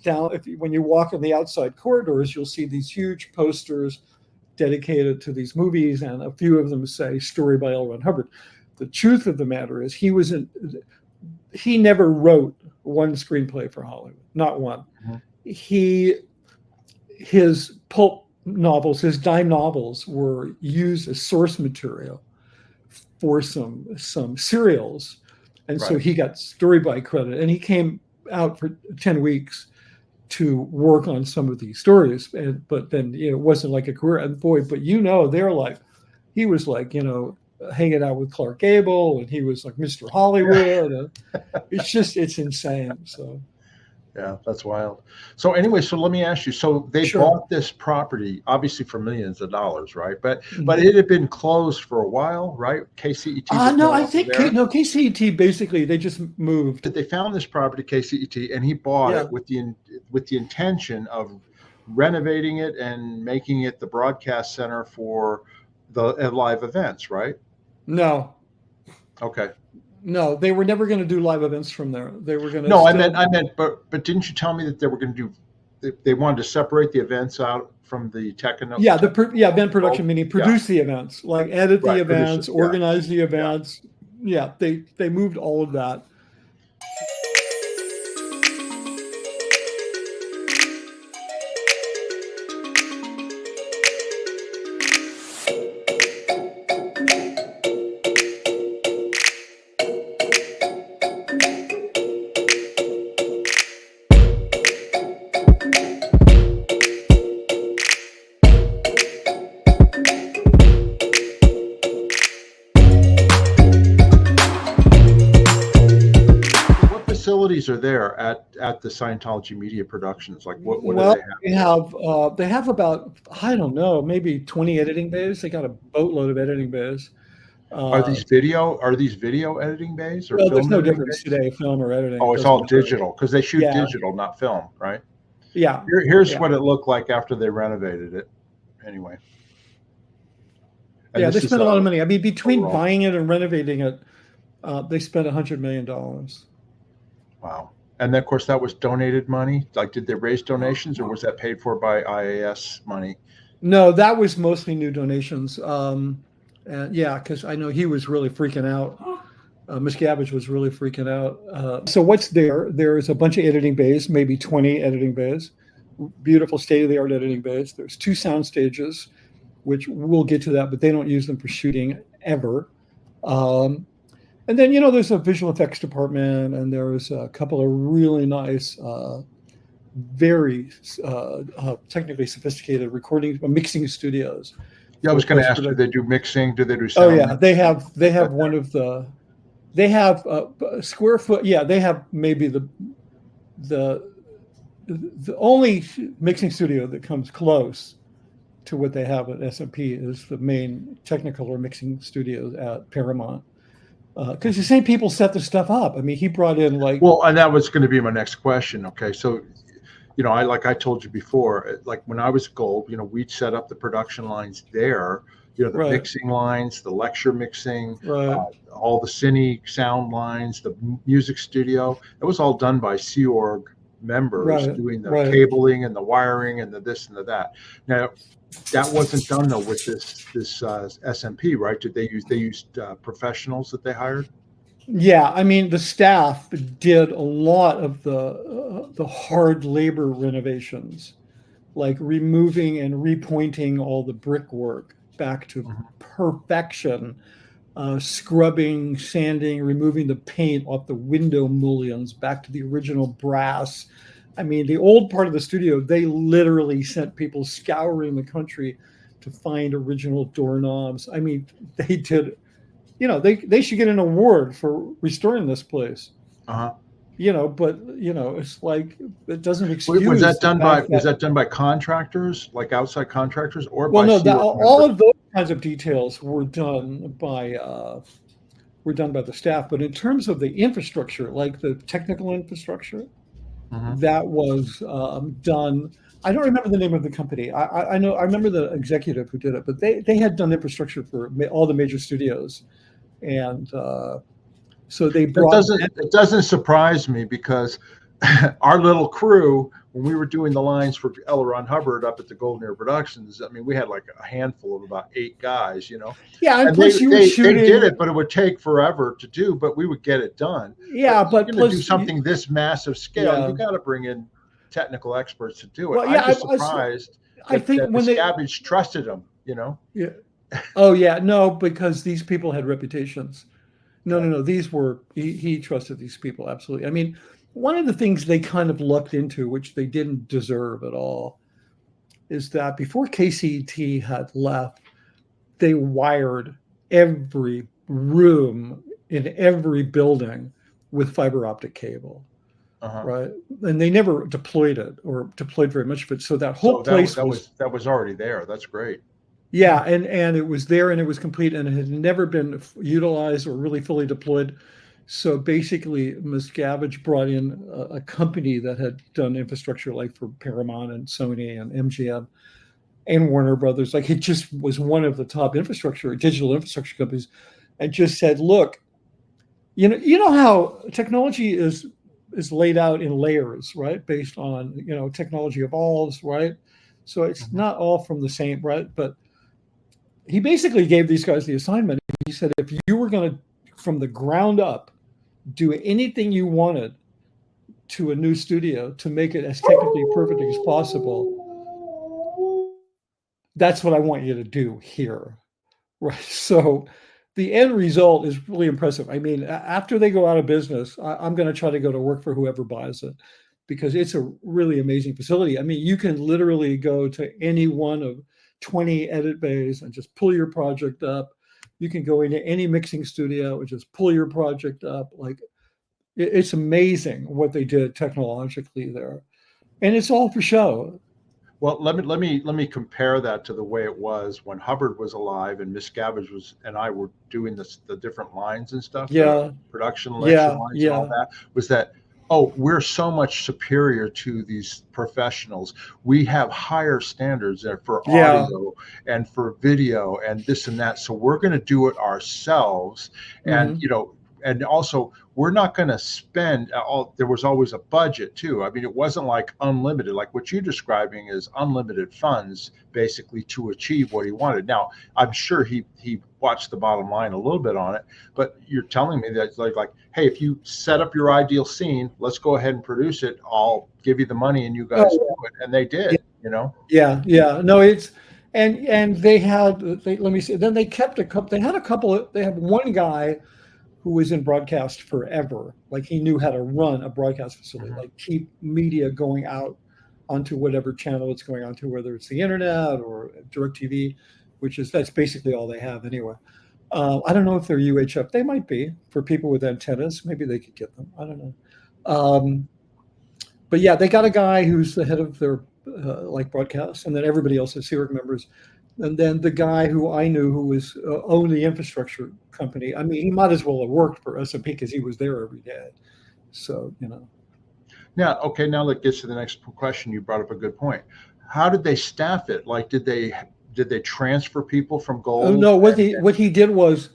down, when you walk in the outside corridors, you'll see these huge posters dedicated to these movies, and a few of them say "Story by L. Ron Hubbard." The truth of the matter is, he never wrote one screenplay for Hollywood, not one. Mm-hmm. His pulp novels, his dime novels, were used as source material for some serials, and so he got story by credit, and he came out for 10 weeks to work on some of these stories, but then it wasn't like a career. And boy, but they're like, he was like, hanging out with Clark Gable, and he was like Mr. Hollywood. And it's insane. So yeah, that's wild. So anyway, so let me ask you, so they bought this property obviously for millions of dollars, right? But it had been closed for a while, right? KCET. No, I think KCET basically they just moved. They found this property, KCET, and he bought it with the intention of renovating it and making it the broadcast center for the live events, right? No. Okay. No, they were never going to do live events from there. They were going to. No, I meant, but didn't you tell me that they were going to do they wanted to separate the events out from the technical. Yeah, event production meaning produce the events, like edit the Right, events, organize the Yeah. events. Yeah, they moved all of that. What facilities are there at the Scientology Media Productions? Like what Well, do they have? they have about, I don't know, maybe 20 editing bays. They got a boatload of editing bays. Are these video editing bays or Well, there's film no editing difference bays? today, film or editing. Oh, It it's doesn't all matter. digital because they shoot Yeah, digital, not film, right? yeah, Here's yeah. what it looked like after they renovated it. Anyway. And Yeah, they this is spent a lot of money. I mean, between overall. buying it and renovating it, they spent $100 million. Wow. And then, of course, that was donated money. Like, did they raise donations, or was that paid for by IAS money? No, that was mostly new donations. And yeah, because I know he was really freaking out. Miscavige was really freaking out. So what's there? There's a bunch of editing bays, maybe 20 editing bays, beautiful state-of-the-art editing bays. There's 2 sound stages, which we'll get to that, but they don't use them for shooting ever. And then, there's a visual effects department, and there's a couple of really nice, very technically sophisticated recording, mixing studios. Yeah, I was going to ask, do they do mixing? Do they do Oh sound? yeah, they have one of the, they have square foot. Yeah, they have maybe the only mixing studio that comes close to what they have at SMP is the main technical or mixing studios at Paramount. Because the same people set the stuff up. I mean, he brought in Well, and that was going to be my next question. Okay, so like I told you before, like when I was at Gold, we'd set up the production lines there. The right. mixing lines, the lecture mixing, Right. all the cine sound lines, the music studio. It was all done by Sea Org members doing the cabling and the wiring and the this and the that. Now, that wasn't done though with this SMP, right? Did they used professionals that they hired? Yeah, I mean the staff did a lot of the hard labor renovations, like removing and repointing all the brickwork back to perfection, scrubbing, sanding, removing the paint off the window mullions back to the original brass. I mean, the old part of the studio, they literally sent people scouring the country to find original doorknobs. I mean, they did, they should get an award for restoring this place. Uh-huh. But it's like it doesn't excuse. Was that done by contractors, like outside contractors, or well, by no, all of those kinds of details were done by the staff. But in terms of the infrastructure, like the technical infrastructure, that was done. I don't remember the name of the company. I remember the executive who did it, but they had done infrastructure for all the major studios, and so they brought. It doesn't surprise me because our little crew, when we were doing the lines for L. Ron Hubbard up at the Golden Era Productions, I mean, we had like a handful of about 8 guys, Yeah, and plus they did it, but it would take forever to do, but we would get it done. Yeah, but plus, to do something this massive scale, you got to bring in technical experts to do it. Well, yeah, I'm just surprised I think that when Miscavige trusted them, Yeah. Oh yeah, no, because these people had reputations. No. These were he trusted these people absolutely. I mean, one of the things they kind of lucked into, which they didn't deserve at all, is that before KCT had left, they wired every room in every building with fiber optic cable. Right, and they never deployed it or deployed very much of it. So that whole place was already there. That's great. Yeah, and it was there and it was complete and it had never been utilized or really fully deployed. So basically, Miscavige brought in a company that had done infrastructure like for Paramount and Sony and MGM and Warner Brothers. Like it just was one of the top digital infrastructure companies, and just said, "Look, you know how technology is is laid out in layers, right? Based on, technology evolves, right? So it's not all from the same, right? But he basically gave these guys the assignment. He said, if you were going to, from the ground up, do anything you wanted to a new studio to make it as technically perfect as possible, that's what I want you to do here, right? So the end result is really impressive. I mean, after they go out of business, I'm going to try to go to work for whoever buys it, because it's a really amazing facility. I mean, you can literally go to any one of 20 edit bays and just pull your project up. You can go into any mixing studio and just pull your project up. Like, it's amazing what they did technologically there, and it's all for show. Well, let me compare that to the way it was when Hubbard was alive and Miscavige was and I were doing the different lines and stuff, Yeah, the production lecture yeah, lines and all yeah, that. Was that, oh, we're so much superior to these professionals. We have higher standards for yeah. audio and for video and this and that. So we're going to do it ourselves, and Hmm. and also we're not going to spend all. There was always a budget too. I mean, it wasn't like unlimited, like what you're describing is unlimited funds basically to achieve what he wanted. Now, I'm sure he watched the bottom line a little bit on it, but you're telling me that it's like, hey, if you set up your ideal scene, let's go ahead and produce it. I'll give you the money and you guys do Oh, it. And they yeah, did, yeah, yeah. No, it's and let me see. Then they kept a couple. They had a couple. They have one guy who was in broadcast forever. Like, he knew how to run a broadcast facility, Mhm. like keep media going out onto whatever channel it's going onto, whether it's the internet or DirecTV, that's basically all they have anyway. I don't know if they're UHF. They might be for people with antennas. Maybe they could get them. I don't know. But yeah, they got a guy who's the head of their like broadcast, and then everybody else is CERC members. And then the guy who I knew who was owned the infrastructure company. I mean, he might as well have worked for S&P because he was there every day. So, Now, okay, now that gets to the next question. You brought up a good point. How did they staff it? Like, did they transfer people from oh Gold? no, what he did was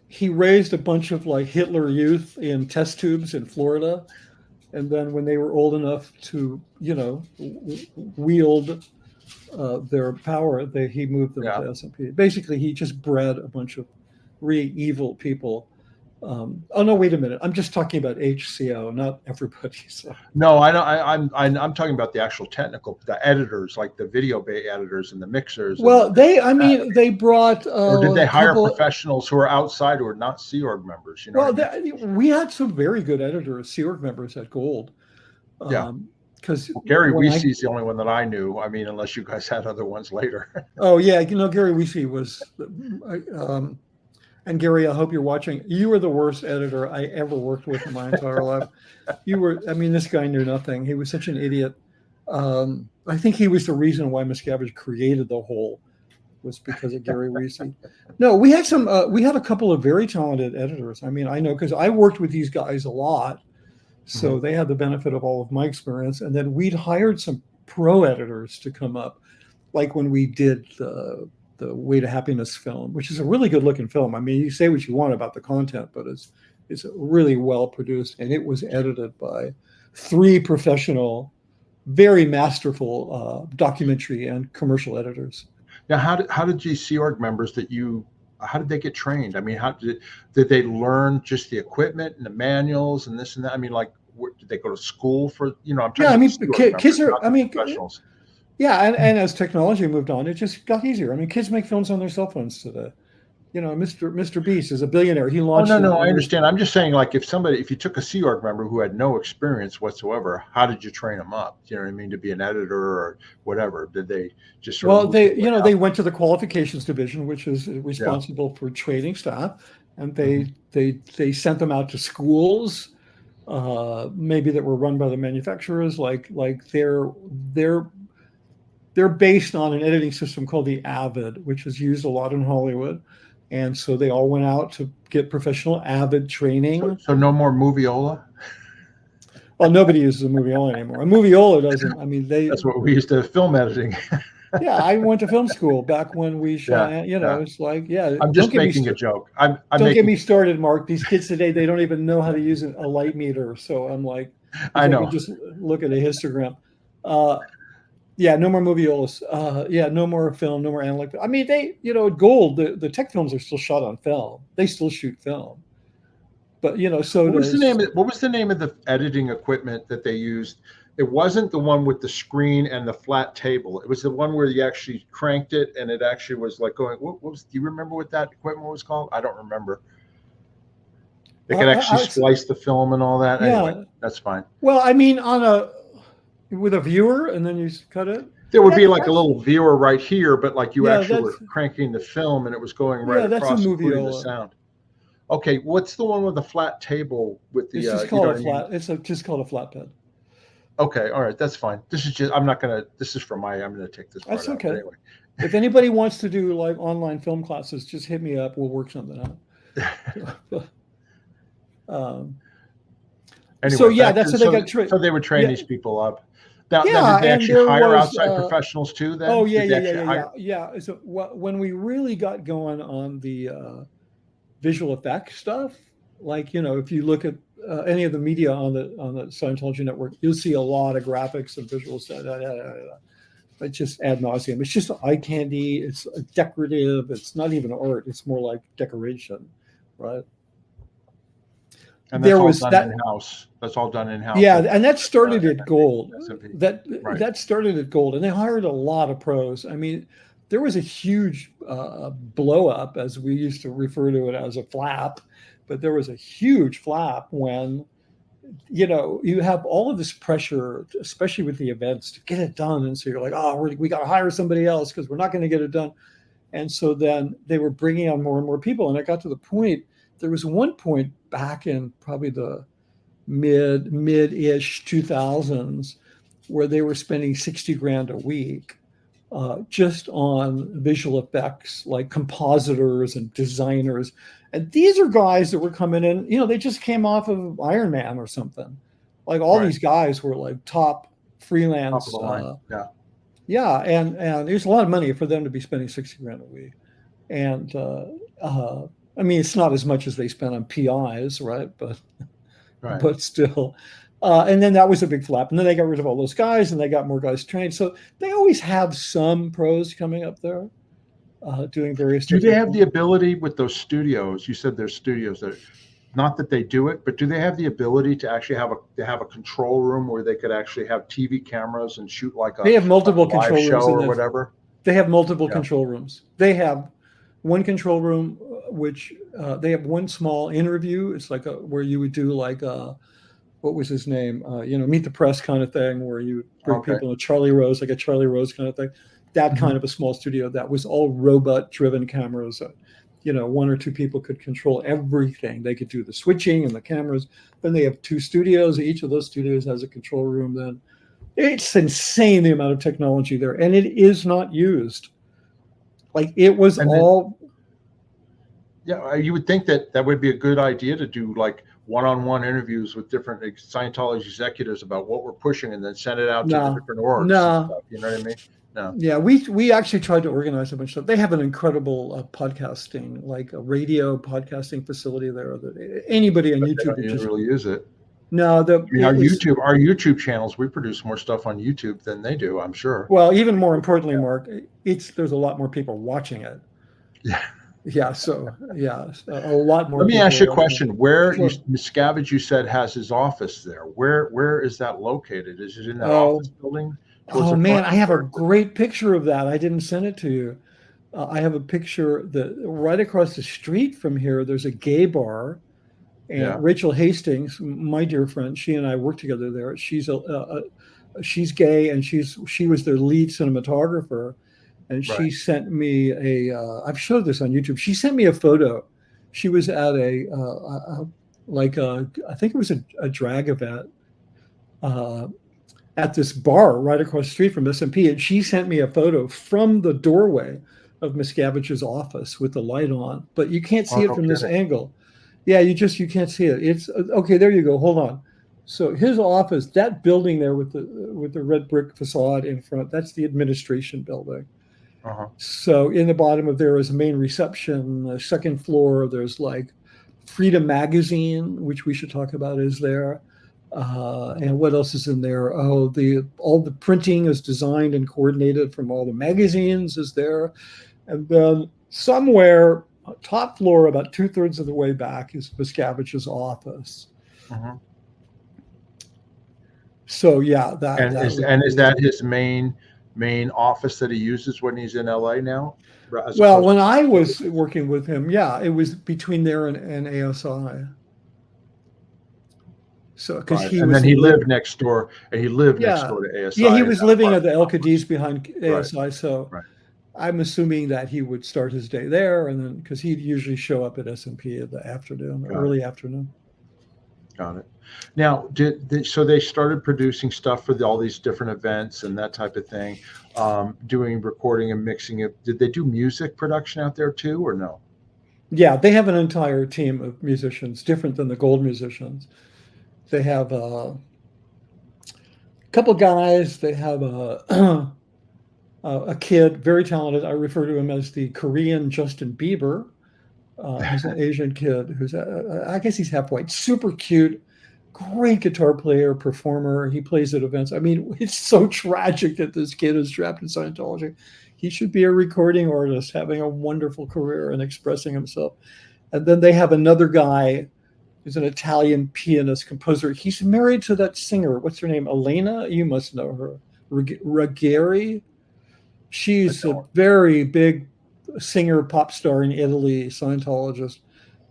he raised a bunch of like Hitler youth in test tubes in Florida, and then when they were old enough to, wield their power, he moved them Yeah. to S&P. Basically, he just bred a bunch of really evil people. Oh no, wait a minute. I'm just talking about HCO, not everybody. So. No, I don't. I'm talking about the actual technical, the editors, like the video bay editors and the mixers and Well, they brought or did they a hire couple. professionals who are outside who are not Sea Org members? You know what Well, I mean? we had some very good editors, Sea Org members at Gold. Yeah. Because Well, Gary when I Weesey's the only one that I knew. I mean, unless you guys had other ones later. Oh yeah, Gary Weesey was, and Gary, I hope you're watching. You were the worst editor I ever worked with in my entire life. I mean, this guy knew nothing. He was such an idiot. I think he was the reason why Miscavige created the Hole, was because of Gary Weesey. No, we had a couple of very talented editors. I mean, I know because I worked with these guys a lot, so Mhm. they had the benefit of all of my experience. And then we'd hired some pro editors to come up, like when we did the Way to Happiness film, which is a really good looking film. I mean, you say what you want about the content, but it's really well produced, and it was edited by 3 professional, very masterful documentary and commercial editors. Now, how did these Sea Org members how did they get trained? I mean, how did they learn just the equipment and the manuals and this and that? I mean, like, did they go to school for? I'm talking Yeah, I about the mean, Sea Org kids members, are. not I the mean, professionals. yeah, and as technology moved on, it just got easier. I mean, kids make films on their cell phones today. Mr. Beast is a billionaire. He Oh, launched no, his no, I own. understand. I'm just saying, like, if you took a Sea Org member who had no experience whatsoever, how did you train them up? You know what I mean? To be an editor or whatever? Did they just sort of Well, move their way they up? went to the qualifications division, which is Yeah. responsible for training staff, and Hmm. they sent them out to schools, maybe that were run by the manufacturers. Like they're based on an editing system called the Avid, which is used a lot in Hollywood, and so they all went out to get professional Avid So, training. so no more Moviola? Well, nobody uses a Moviola anymore. A Moviola doesn't. I mean, That's what we used to film editing. yeah, I went to film school back when we Yeah, shot. yeah. It's like, yeah, I'm just making a joke. I'm don't get making. me started, Mark. These kids today, they don't even know how to use a light meter. So I'm like, If I know. could just look at a histogram. Yeah, no more moviolas. Yeah, no more film, no more analog. I mean, they, Gold, the tech films are still shot on film. They still shoot film. But, so What was the does. name of, what was the name of the editing equipment that they used? It wasn't the one with the screen and the flat table. It was the one where you actually cranked it and it actually was like going, what was, do you remember what that equipment was called? I don't remember. It could actually splice the film and all that. Yeah. Anyway, that's fine. Well, I mean, with a viewer and then you cut it. There would be like a little viewer right here, but like you actually were cranking the film and it was going right across, including the sound. Okay, what's the one with the flat table with the? It's just called a flat. It's just called a flatbed. Okay, all right, that's fine. This is just. I'm not gonna. This is for my. I'm gonna take this. That's okay. Anyway. If anybody wants to do like online film classes, just hit me up. We'll work something out. Anyway, so yeah, that's how they got trained. So they would train these people up. Now, did they actually hire outside professionals too? Then? Oh yeah. So when we really got going on the visual effects stuff, like if you look at any of the media on the Scientology network, you'll see a lot of graphics and visuals. It's just ad nauseum. It's just eye candy. It's decorative. It's not even art. It's more like decoration, right? And that's all done in-house. That's all done in-house. Yeah, and that started at Gold. That started at Gold, and they hired a lot of pros. I mean, there was a huge blow up, as we used to refer to it as a flap, but there was a huge flap when, you have all of this pressure, especially with the events, to get it done. And so you're like, oh, we got to hire somebody else because we're not going to get it done. And so then they were bringing on more and more people. And it got to the point, there was one point back in probably the mid-ish 2000s where they were spending $60,000 a week just on visual effects, like compositors and designers. And these are guys that were coming in, they just came off of Iron Man or something. Like all these guys were like top freelance. Top of the line. Yeah. And there's a lot of money for them to be spending $60,000 a week. And I mean, it's not as much as they spent on PIs, right? But still. And then that was a big flap. And then they got rid of all those guys and they got more guys trained. So they always have some pros coming up there doing various. Do they have the ability with those studios? You said there's studios that, not that they do it, but do they have the ability to actually have a control room where they could actually have TV cameras and shoot like they have multiple control rooms or whatever? They have multiple control rooms. They have one control room, which they have one small interview. It's like where you would do like what was his name? Meet the press kind of thing, where you bring people to Charlie Rose, like a Charlie Rose kind of thing. That kind of a small studio that was all robot-driven cameras. One or two people could control everything. They could do the switching and the cameras. Then they have two studios. Each of those studios has a control room. Then it's insane the amount of technology there, and it is not used. Like it was all. Yeah, you would think that would be a good idea to do like one-on-one interviews with different Scientology executives about what we're pushing, and then send it out to the different orgs. And stuff, you know what I mean? No. Yeah, we actually tried to organize a bunch of stuff. They have an incredible podcasting, like a radio podcasting facility there. That anybody on YouTube don't just really use it. No, our YouTube channels, we produce more stuff on YouTube than they do, I'm sure. Well, even more importantly, Mark, there's a lot more people watching it. Yeah. Yeah. So a lot more. Let me ask you a question. Where Miscavige, you said, has his office there? Where is that located? Is it in that office building? Oh man, I have a great picture of that. I didn't send it to you. I have a picture that right across the street from here, there's a gay bar, and Rachel Hastings, my dear friend, she and I work together there. She's she's gay, and she was their lead cinematographer, and she sent me I've showed this on YouTube. She sent me a photo. She was at I think it was a drag event. At this bar right across the street from SMP, and she sent me a photo from the doorway of Miscavige's office with the light on, but you can't see it from this angle. Yeah, you can't see it. It's okay. There you go. Hold on. So his office, that building there with the red brick facade in front, that's the administration building. So in the bottom of there is a main reception. The second floor, there's like Freedom Magazine, which we should talk about, is there. And what else is in there? Oh, all the printing is designed and coordinated from all the magazines is there. And then somewhere, top floor, about 2/3 of the way back, is Miscavige's office. Mm-hmm. So yeah, that And would is be. that his main office that he uses when he's in LA now, as Well, opposed when to? I was working with him, yeah, it was between there and ASI. So because Right, he and then was he live, lived next door, and he lived next yeah, door to yeah, he ASI in was that living at apartment the El complex. Cadiz behind Right, ASI. So right. I'm assuming that he would start his day there, and then because he'd usually show up at S&P in the afternoon, Got it. early afternoon. Got it. Now, so they started producing stuff for all these different events and that type of thing, doing recording and mixing it. Did they do music production out there too, or no? Yeah, they have an entire team of musicians, different than the gold musicians. They have a couple guys. They have a kid, very talented. I refer to him as the Korean Justin Bieber. He's an Asian kid who's, I guess he's half white, super cute, great guitar player, performer. He plays at events. I mean, it's so tragic that this kid is trapped in Scientology. He should be a recording artist, having a wonderful career and expressing himself. And then they have another guy who's an Italian pianist, composer. He's married to that singer. What's her name? Elena? You must know her. Ruggieri. I She's a don't. very big singer, pop star in Italy, Scientologist,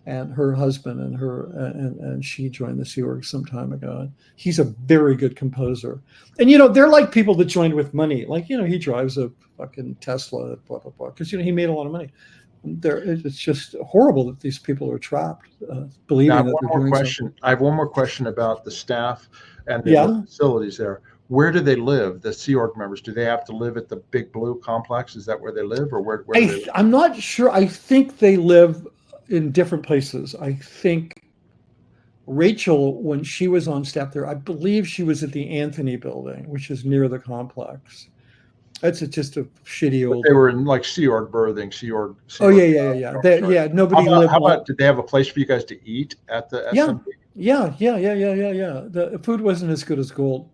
and her husband and she joined the Sea Org some time ago. He's a very good composer, and they're like people that joined with money. Like he drives a fucking Tesla, blah blah blah, because he made a lot of money. It's just horrible that these people are trapped, Now, I believing have that one they're more doing question. something. I have one more question about the staff and the Yeah, facilities there. Where do they live? The Sea Org members, do they have to live at the Big Blue complex? Is that where they live, or where do they live? I'm not sure. I think they live in different places. I think Rachel, when she was on staff there, I believe she was at the Anthony building, which is near the complex. That's just a shitty But old. they were in like Sea Org berthing, Sea Oh yeah, Org yeah, yeah, yeah. dormitory. Yeah, nobody lived How on. about did they have a place for you guys to eat at the Yeah, SMP? yeah, yeah, yeah, yeah, yeah, yeah. The food wasn't as good as gold,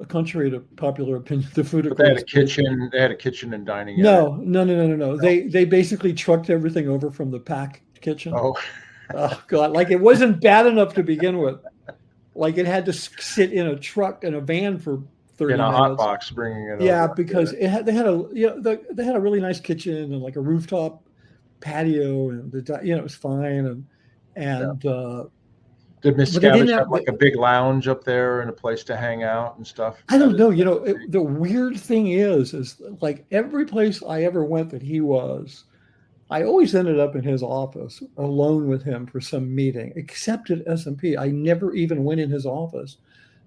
contrary to popular opinion. The food at But they had gold a is very good. kitchen. They had a kitchen and dining area. No, no, no, no, no, no. No? They basically trucked everything over from the pack kitchen. Oh, Oh God, like it wasn't bad enough to begin with. Like it had to sit in a truck in a van for in 30 a hot minutes. box, bringing it Yeah, over. I get because it. they had they had a really nice kitchen and like a rooftop patio, and it was fine, Yeah. and Did but they didn't Miscavige have have. like a big lounge up there and a place to hang out and stuff I at don't his know. SMP? The weird thing is like every place I ever went that he was, I always ended up in his office alone with him for some meeting, except at S&P. I never even went in his office.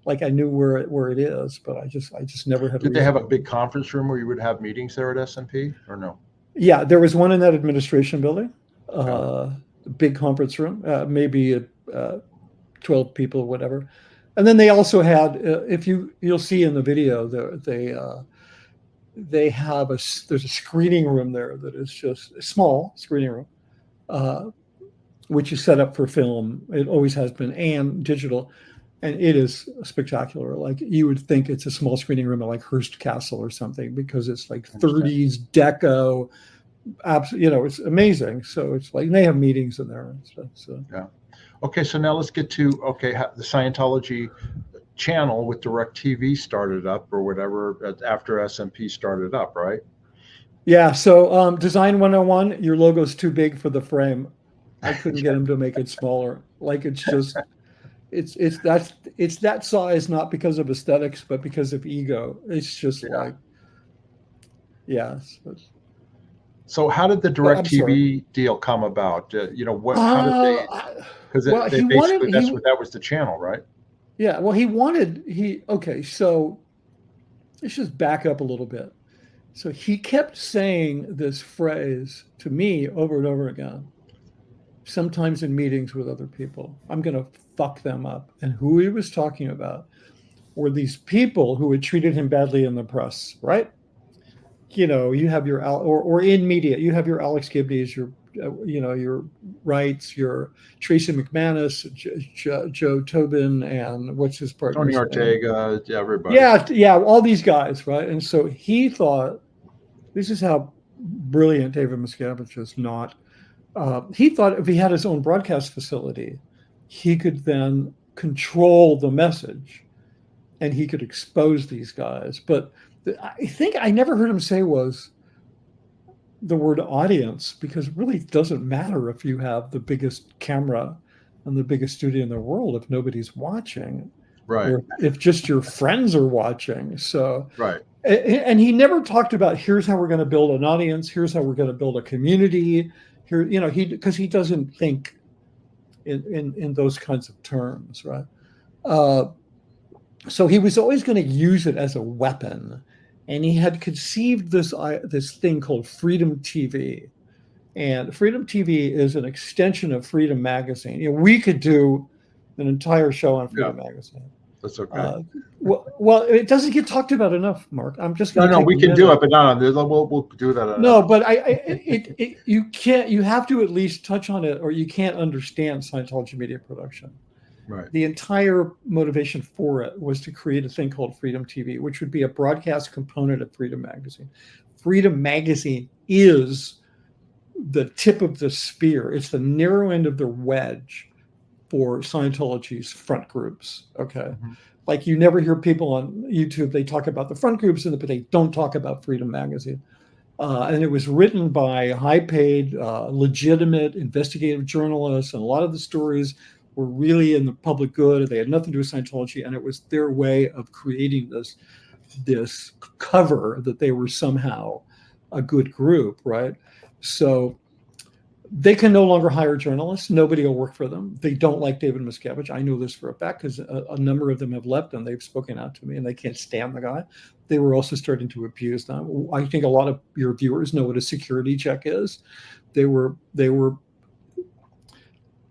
Like I knew where it is, but I just never had a Did they have reason a to. big conference room where you would have meetings there at SMP or no? Yeah, there was one in that administration building, Got it. uh, big conference room, maybe 12 people, whatever. And then they also had, if you'll see in the video, they have there's a screening room there that is just a small screening room, uh, which is set up for film. It always has been, and digital, and it is spectacular. Like you would think it's a small screening room at like Hearst Castle or something because it's like I understand. 30s deco. Absolutely, it's amazing. So it's like they have meetings in there and stuff. So Yeah. Okay, so now let's get to the Scientology channel with DirecTV started up or whatever after SMP started up, right? yeah, so design 101, your logo's too big for the frame. I couldn't get him to make it smaller. Like it's just it's that size not because of aesthetics but because of ego. It's just Yeah. like yeah. So how did the I'm sorry. DirecTV deal come about? How did they? Because Well, they he wanted basically that was the channel, right? yeah, well okay, so let's just back up a little bit. So he kept saying this phrase to me over and over again, sometimes in meetings with other people. I'm going to fuck them up. And who he was talking about were these people who had treated him badly in the press, right? You have your or in media, you have your Alex Gibneys, your Wrights, your Tracy McManus, Joe Tobin, and what's his partner's Tony name? Ortega, everybody. Yeah, all these guys, right? And so he thought, this is how brilliant David Miscavige is not. He thought if he had his own broadcast facility, he could then control the message and he could expose these guys. But I think I never heard him say was the word audience, because it really doesn't matter if you have the biggest camera and the biggest studio in the world if nobody's watching, Right. or if just your friends are watching. So, right. And he never talked about, here's how we're going to build an audience, here's how we're going to build a community. Here, because he doesn't think in those kinds of terms, right? So he was always going to use it as a weapon, and he had conceived this thing called Freedom TV, and Freedom TV is an extension of Freedom Magazine. We could do an entire show on Freedom Magazine. That's okay. Well, it doesn't get talked about enough, Mark. I'm just going to. No, we can do it, but we'll do that. No, but you can't. You have to at least touch on it, or you can't understand Scientology media production. Right. The entire motivation for it was to create a thing called Freedom TV, which would be a broadcast component of Freedom Magazine. Freedom Magazine is the tip of the spear. It's the narrow end of the wedge for Scientology's front groups. Okay. Mm-hmm. Like you never hear people on YouTube, they talk about the front groups, but they don't talk about Freedom Magazine. And it was written by high-paid, legitimate investigative journalists, and a lot of the stories were really in the public good. They had nothing to do with Scientology, and it was their way of creating this cover that they were somehow a good group, right? So they can no longer hire journalists. Nobody will work for them. They don't like David Miscavige. I know this for a fact because a number of them have left and they've spoken out to me, and they can't stand the guy. They were also starting to abuse them. I think a lot of your viewers know what a security check is. They were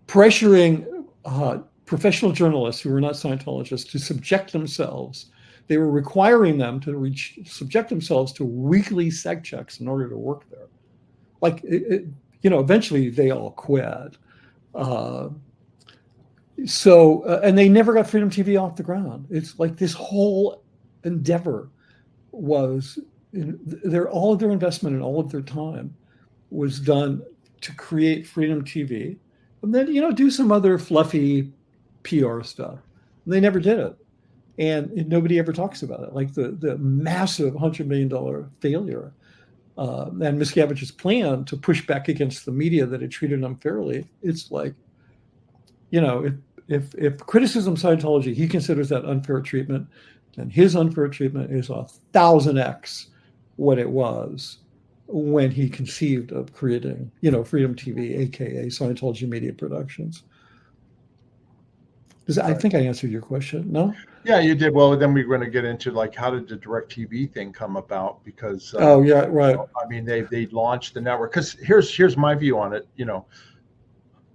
pressuring professional journalists who were not Scientologists to subject themselves. They were requiring them to subject themselves to weekly seg checks in order to work there. Like, eventually they all quit. And they never got Freedom TV off the ground. It's like this whole endeavor was all of their investment and all of their time was done to create Freedom TV, and then do some other fluffy PR stuff. And they never did it, and nobody ever talks about it. Like the massive $100 million failure, and Miscavige's plan to push back against the media that had treated them unfairly. It's like, if criticism of Scientology, he considers that unfair treatment, then his unfair treatment is 1,000x what it was when he conceived of creating, Freedom TV, aka Scientology Media Productions. I think I answered your question. No? Yeah, you did. Well, then we're going to get into like, how did the DirecTV thing come about? Because right. I mean, they launched the network. Because here's my view on it.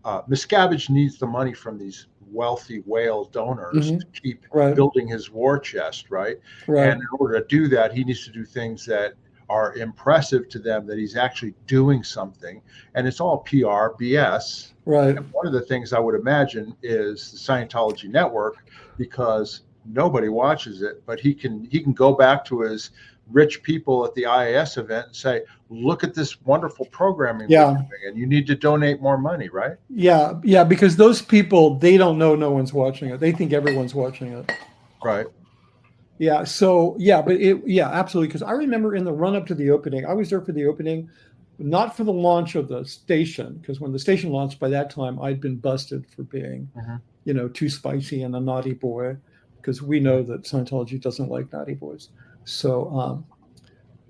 Miscavige needs the money from these wealthy whale donors to keep building his war chest, right? And in order to do that, he needs to do things that are impressive to them, that he's actually doing something, and it's all PR BS. Right. And one of the things I would imagine is the Scientology network, because nobody watches it, but he can go back to his rich people at the IAS event and say, look at this wonderful programming we're doing, and you need to donate more money, right? Yeah, because those people, they don't know no one's watching it. They think everyone's watching it. Right. Yeah. So absolutely. Because I remember in the run up to the opening, I was there for the opening, not for the launch of the station, because when the station launched, by that time I'd been busted for being, too spicy and a naughty boy, because we know that Scientology doesn't like naughty boys. So,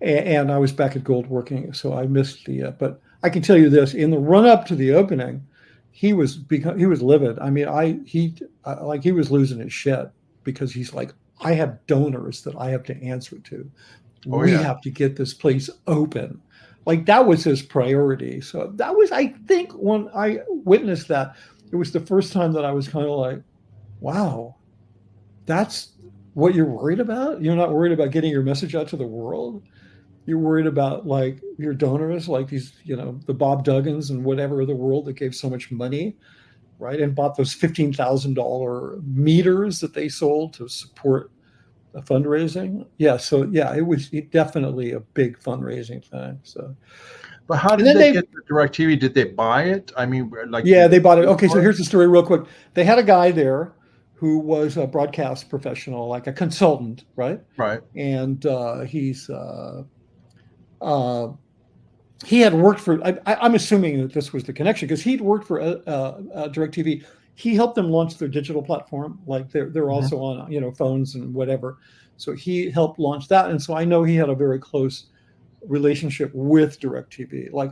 and I was back at Gold working, so I missed but I can tell you this: in the run up to the opening, he was livid. I mean, he was losing his shit, because he's like, I have donors that I have to answer to. We have to get this place open. Like, that was his priority. So that was, I think, when I witnessed that, it was the first time that I was kind of like, wow, that's what you're worried about? You're not worried about getting your message out to the world? You're worried about like your donors, like these, the Bob Duggans and whatever of the world that gave so much money, right? And bought those $15,000 meters that they sold to support the fundraising. Yeah. So yeah, it was definitely a big fundraising thing. So, But how and did then they get the DirecTV? Did they buy it? I mean, like, did yeah, they bought it. they pay Okay. So for it? here's the story real quick. They had a guy there who was a broadcast professional, like a consultant, right? Right. And he had worked for, I'm assuming that this was the connection because he'd worked for DirecTV. He helped them launch their digital platform. Like they're Mhm. also on, phones and whatever. So he helped launch that. And so I know he had a very close relationship with DirecTV. Like,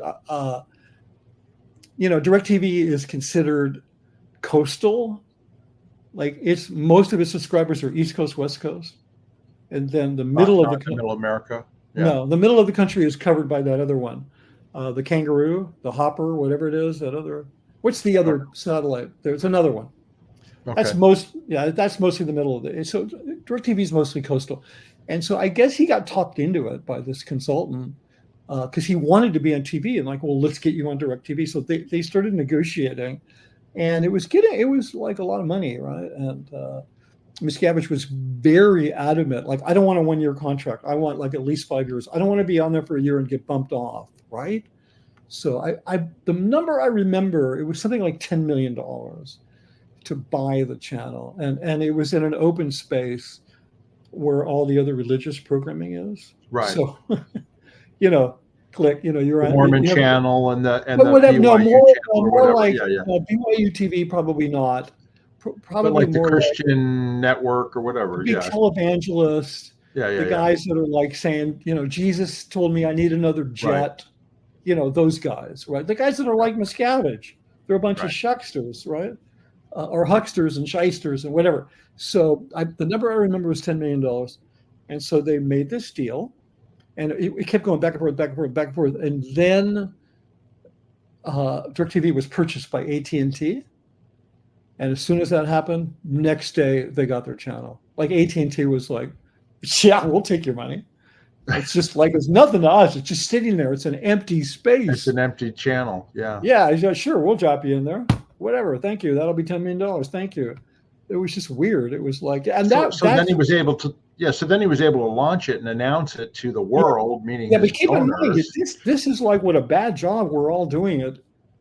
DirecTV is considered coastal. Like most of its subscribers are East Coast, West Coast. And then the middle of Not the in the middle of America. Yeah. No, the middle of the country is covered by that other one, the Kangaroo, the Hopper, whatever it is. That other, what's the Okay. other satellite? There's another one. Okay. That's mostly the middle of it. So DirecTV is mostly coastal, and so I guess he got talked into it by this consultant because he wanted to be on TV and like, well, let's get you on DirecTV. So they started negotiating, and it was like a lot of money, right? And Miscavige was very adamant. Like, I don't want a 1-year contract. I want like at least 5 years. I don't want to be on there for a year and get bumped off, right? So the number I remember, it was something like $10 million to buy the channel, and it was in an open space where all the other religious programming is. Right. So, you know, click. You're The on. Mormon You have, channel and but the whatever. No, BYU channel or more whatever. like Yeah, yeah. BYU TV. Probably not. But Probably like the more like Christian network or the whatever. big Yeah. televangelist, Yeah, the yeah, yeah. guys that are like saying, Jesus told me I need another Right. jet. Those guys, right? The guys that are like Miscavige, they're a bunch of Right. shucksters, right? Or hucksters and shysters and whatever. So the number I remember was $10 million. And so they made this deal, and it kept going back and forth, back and forth, back and forth. And then DirecTV was purchased by AT&T. And as soon as that happened, next day they got their channel. Like AT&T was like, yeah, we'll take your money. It's just like it's nothing to us. It's just sitting there. It's an empty It's space. an empty channel. Yeah. Yeah, sure, we'll drop you in there. Whatever. Thank you. That'll be $10 million. Thank you. It was just weird. It was like, and So then he was able to, so then he was able to launch it and announce it to the world, meaning but his keep in mind donors. this is like what a bad job we're all doing at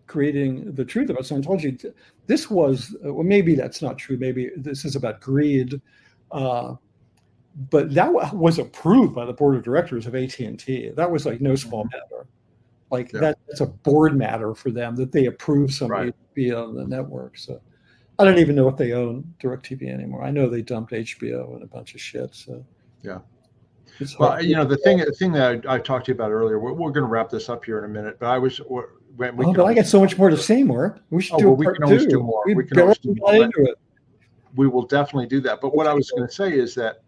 creating the truth about Scientology. This was well, maybe that's not true. Maybe this is about greed. But that was approved by the board of directors of AT&T. That was like no small matter. Like that's a board matter for them that they approve somebody to be on the network. So I don't even know if they own DirecTV anymore. I know they dumped HBO and a bunch of shit. So yeah. Well, the thing that I talked to you about earlier, we're going to wrap this up here in a minute, but I got so much more to say, Mark. We should do we can always do more. We can always do more. Into it. We will definitely do that. But what I was going to say is that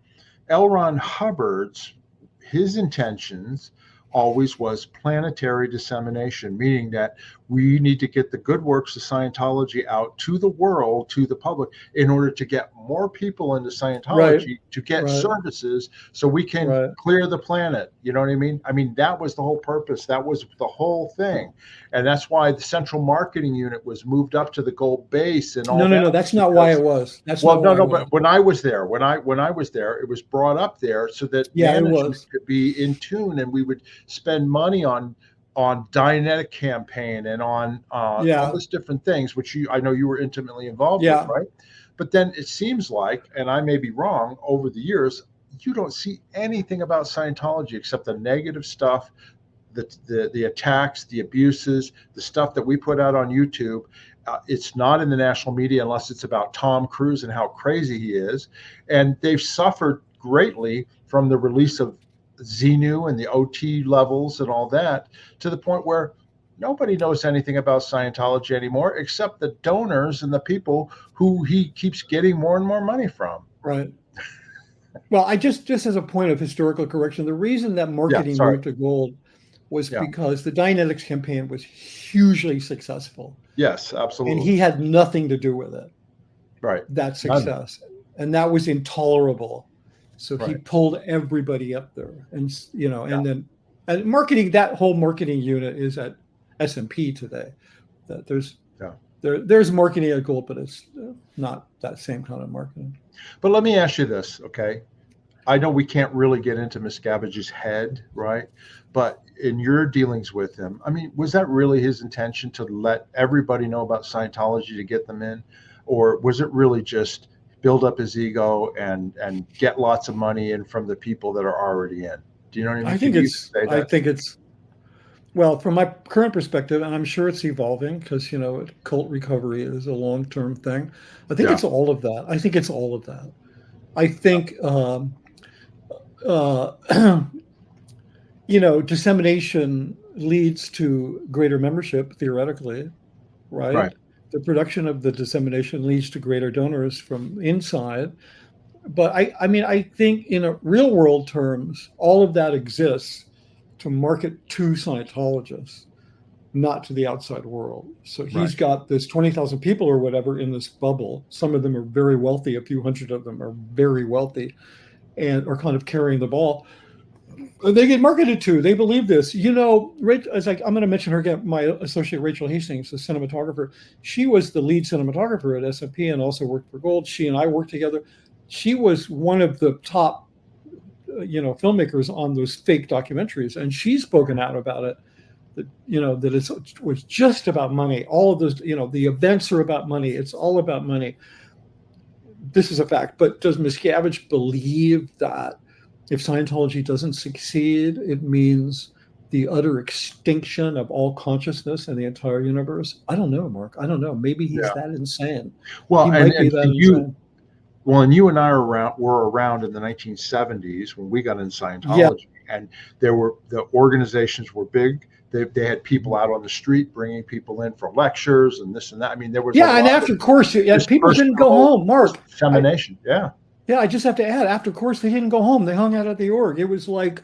L. Ron Hubbard's, his intentions always was planetary dissemination, meaning that we need to get the good works of Scientology out to the world, to the public, in order to get more people into Scientology, to get services so we can clear the planet. You know what I mean? I mean, that was the whole purpose. That was the whole thing. And that's why the central marketing unit was moved up to the gold base and all that. No, that's not why it was. That's but when I was there, when I was there, it was brought up there so that management could be in tune, and we would spend money on Dianetic campaign and on all these different things, which I know you were intimately involved with, right? But then it seems like, and I may be wrong, over the years, you don't see anything about Scientology except the negative stuff, the attacks, the abuses, the stuff that we put out on YouTube. It's not in the national media unless it's about Tom Cruise and how crazy he is. And they've suffered greatly from the release of Xenu and the OT levels and all that, to the point where nobody knows anything about Scientology anymore except the donors and the people who he keeps getting more and more money from. Right. Well, I just as a point of historical correction, the reason that marketing moved to gold was because the Dianetics campaign was hugely successful. Yes, absolutely. And he had nothing to do with it. Right. That success. And that was intolerable. So he pulled everybody up there, and and then And marketing, that whole marketing unit is at S&P today. That there's marketing at Gold, but it's not that same kind of marketing. But let me ask you this, okay? I know we can't really get into Miscavige's head, right? But in your dealings with him, I mean, was that really his intention to let everybody know about Scientology to get them in? Or was it really just build up his ego and get lots of money in from the people that are already in? Do you know what I mean? I think it's, well, from my current perspective, and I'm sure it's evolving because, cult recovery is a long-term thing. I think it's all of that. I think it's all of that. I think, dissemination leads to greater membership, theoretically, right? Right. The production of the dissemination leads to greater donors from inside. But I think in a real world terms, all of that exists to market to Scientologists, not to the outside world. So he's got this 20,000 people or whatever in this bubble. Some of them are very wealthy. A few hundred of them are very wealthy and are kind of carrying the ball. They get marketed to. They believe this. It's like, I'm going to mention her again, my associate Rachel Hastings, the cinematographer. She was the lead cinematographer at S&P and also worked for Gold. She and I worked together. She was one of the top, filmmakers on those fake documentaries, and she's spoken out about it. That it was just about money. All of those, the events are about money. It's all about money. This is a fact. But does Miscavige believe that if Scientology doesn't succeed, it means the utter extinction of all consciousness in the entire universe? I don't know, Mark. I don't know. Maybe he's that insane. Well, he might be that insane. Well, and you and I were around in the 1970s when we got in Scientology, and the organizations were big. They had people out on the street bringing people in for lectures and this and that. I mean, there was and after course, people didn't go home, Mark. Dissemination, I just have to add, after course, they didn't go home. They hung out at the org. It was like,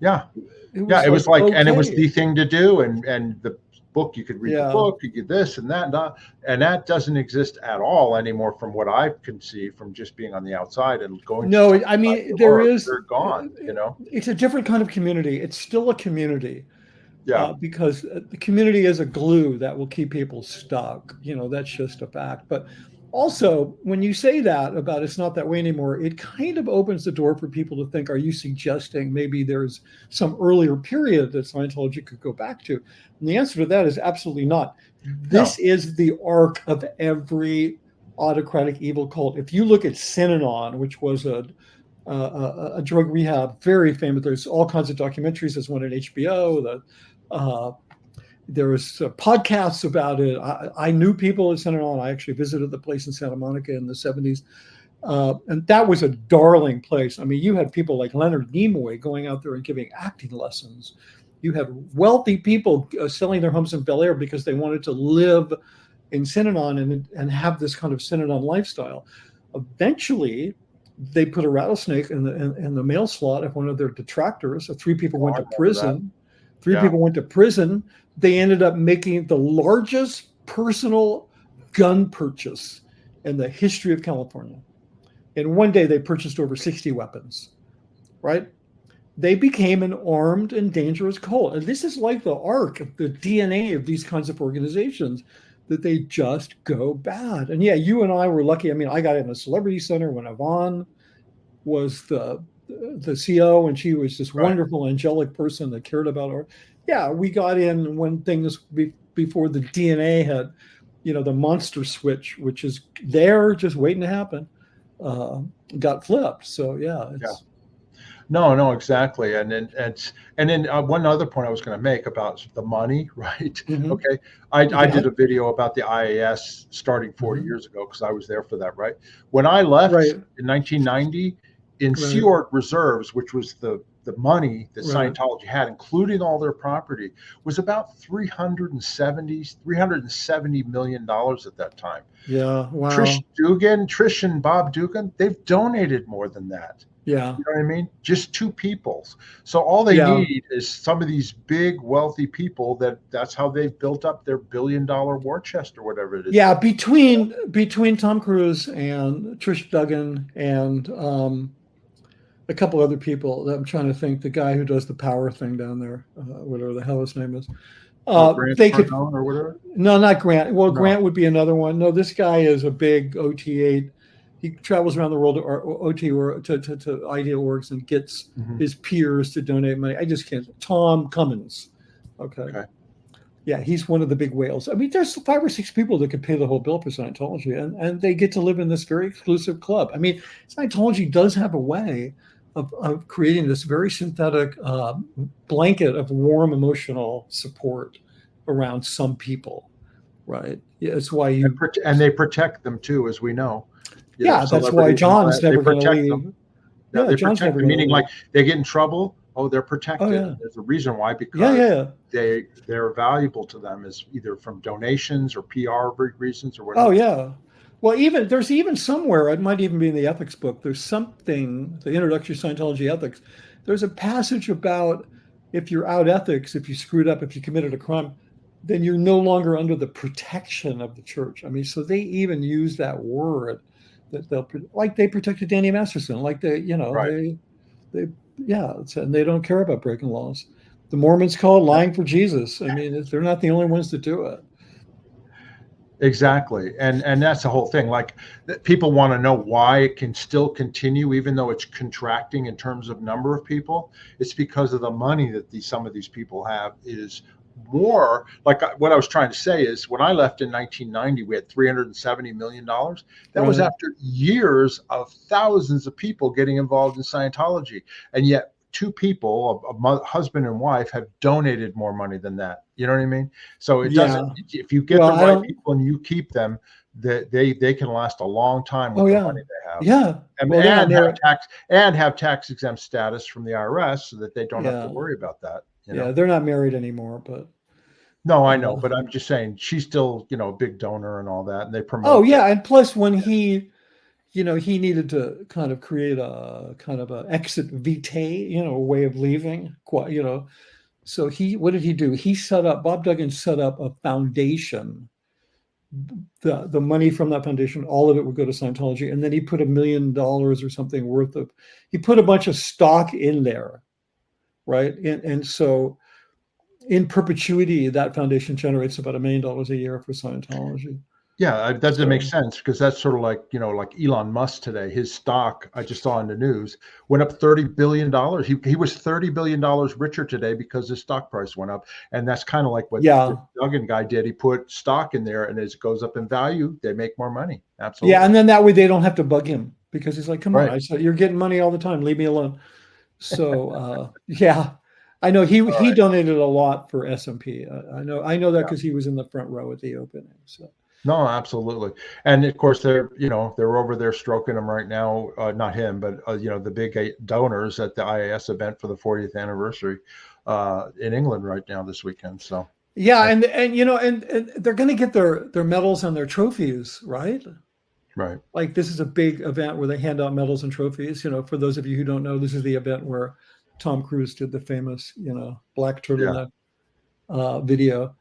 it was like, okay. And it was the thing to do. And the book, you could read the book, you get this and that, and that doesn't exist at all anymore from what I can see from just being on the outside and going. No, I mean, they're gone, It's a different kind of community. It's still a community. Yeah. Because the community is a glue that will keep people stuck. That's just a fact. But also, when you say that about it's not that way anymore, it kind of opens the door for people to think, are you suggesting maybe there's some earlier period that Scientology could go back to? And the answer to that is absolutely not. This is the arc of every autocratic evil cult. If you look at Synanon, which was a drug rehab, very famous. There's all kinds of documentaries. There's one at HBO. There was podcasts about it. I knew people at Synanon. I actually visited the place in Santa Monica in the 70s. And that was a darling place. I mean, you had people like Leonard Nimoy going out there and giving acting lessons. You had wealthy people selling their homes in Bel Air because they wanted to live in Synanon and have this kind of Synanon lifestyle. Eventually, they put a rattlesnake in the mail slot of one of their detractors. So 3 people went to prison. People went to prison. They ended up making the largest personal gun purchase in the history of California. In one day, they purchased over 60 weapons, right? They became an armed and dangerous cult. And this is like the arc of the DNA of these kinds of organizations, that they just go bad. And you and I were lucky. I mean, I got in a celebrity center when Yvonne was the CO, and she was this wonderful angelic person that cared about her. We got in when things before the DNA had, the monster switch, which is there just waiting to happen, got flipped. So No, exactly. And then one other point I was going to make about the money, right? Mm-hmm. Okay. I did a video about the IAS starting 40 years ago, because I was there for that, right? When I left in 1990, in Sea Org reserves, which was the money that Scientology had, including all their property, was about $370 million at that time. Yeah, wow. Trish and Bob Dugan, they've donated more than that. Yeah. You know what I mean? Just 2 people. So all they need is some of these big, wealthy people that's how they've built up their $1 billion war chest or whatever it is. Yeah, between Tom Cruise and Trish Duggan and a couple other people that I'm trying to think. The guy who does the power thing down there, whatever the hell his name is. Grant They could. Cardone or whatever. No, not Grant. Well, No. Grant would be another one. No, this guy is a big OT8. He travels around the world to OT or to idea orgs and gets his peers to donate money. I just can't. Tom Cummins. Okay. Yeah, he's one of the big whales. I mean, there's 5 or 6 people that could pay the whole bill for Scientology, and they get to live in this very exclusive club. I mean, Scientology does have a way of creating this very synthetic blanket of warm emotional support around some people, right? Yeah, that's why you and they protect them too, as we know. Yeah, that's why John's never going to leave. Yeah, they John's protect them, meaning like they get in trouble. Oh, they're protected. Oh, yeah. There's a reason why, because they're valuable to them, is either from donations or PR reasons or whatever. Oh yeah. Well, there's even somewhere, it might even be in the ethics book, there's something, the Introduction to Scientology Ethics, there's a passage about if you're out ethics, if you screwed up, if you committed a crime, then you're no longer under the protection of the church. I mean, so they even use that word that they protected Danny Masterson, like and they don't care about breaking laws. The Mormons call it lying for Jesus. I mean, they're not the only ones that do it. Exactly. And that's the whole thing. Like, people want to know why it can still continue, even though it's contracting in terms of number of people. It's because of the money that some of these people have is more. Like, what I was trying to say is, when I left in 1990, we had $370 million. That was after years of thousands of people getting involved in Scientology. And yet 2 people, a husband and wife, have donated more money than that. You know what I mean? So it doesn't, if you get the right people and you keep them, they can last a long time with the money they have. Yeah. And have tax exempt status from the IRS, so that they don't have to worry about that. You know? They're not married anymore, but. No, I know, but I'm just saying, she's still, a big donor and all that, and they promote. Oh yeah, and plus when he needed to kind of create a kind of an exit vitae, a way of leaving, So what did he do? Bob Duggan set up a foundation. The money from that foundation, all of it would go to Scientology, and then he put $1 million or something worth of. He put a bunch of stock in there, right? And so, in perpetuity, that foundation generates about $1 million a year for Scientology. Yeah, that doesn't make sense, because that's sort of like, like Elon Musk today. His stock, I just saw in the news, went up $30 billion. He was $30 billion richer today because his stock price went up. And that's kind of like what the Duggan guy did. He put stock in there, and as it goes up in value, they make more money. Absolutely. Yeah, and then that way they don't have to bug him, because he's like, come on, I said, you're getting money all the time. Leave me alone. So, I know he donated a lot for S&P. I know that because he was in the front row at the opening. So. No, absolutely. And of course, they're over there stroking him right now. Not him, but the big donors at the IAS event for the 40th anniversary in England right now this weekend. So and they're going to get their medals and their trophies, right? Right. Like, this is a big event where they hand out medals and trophies. For those of you who don't know, this is the event where Tom Cruise did the famous, black turtleneck video.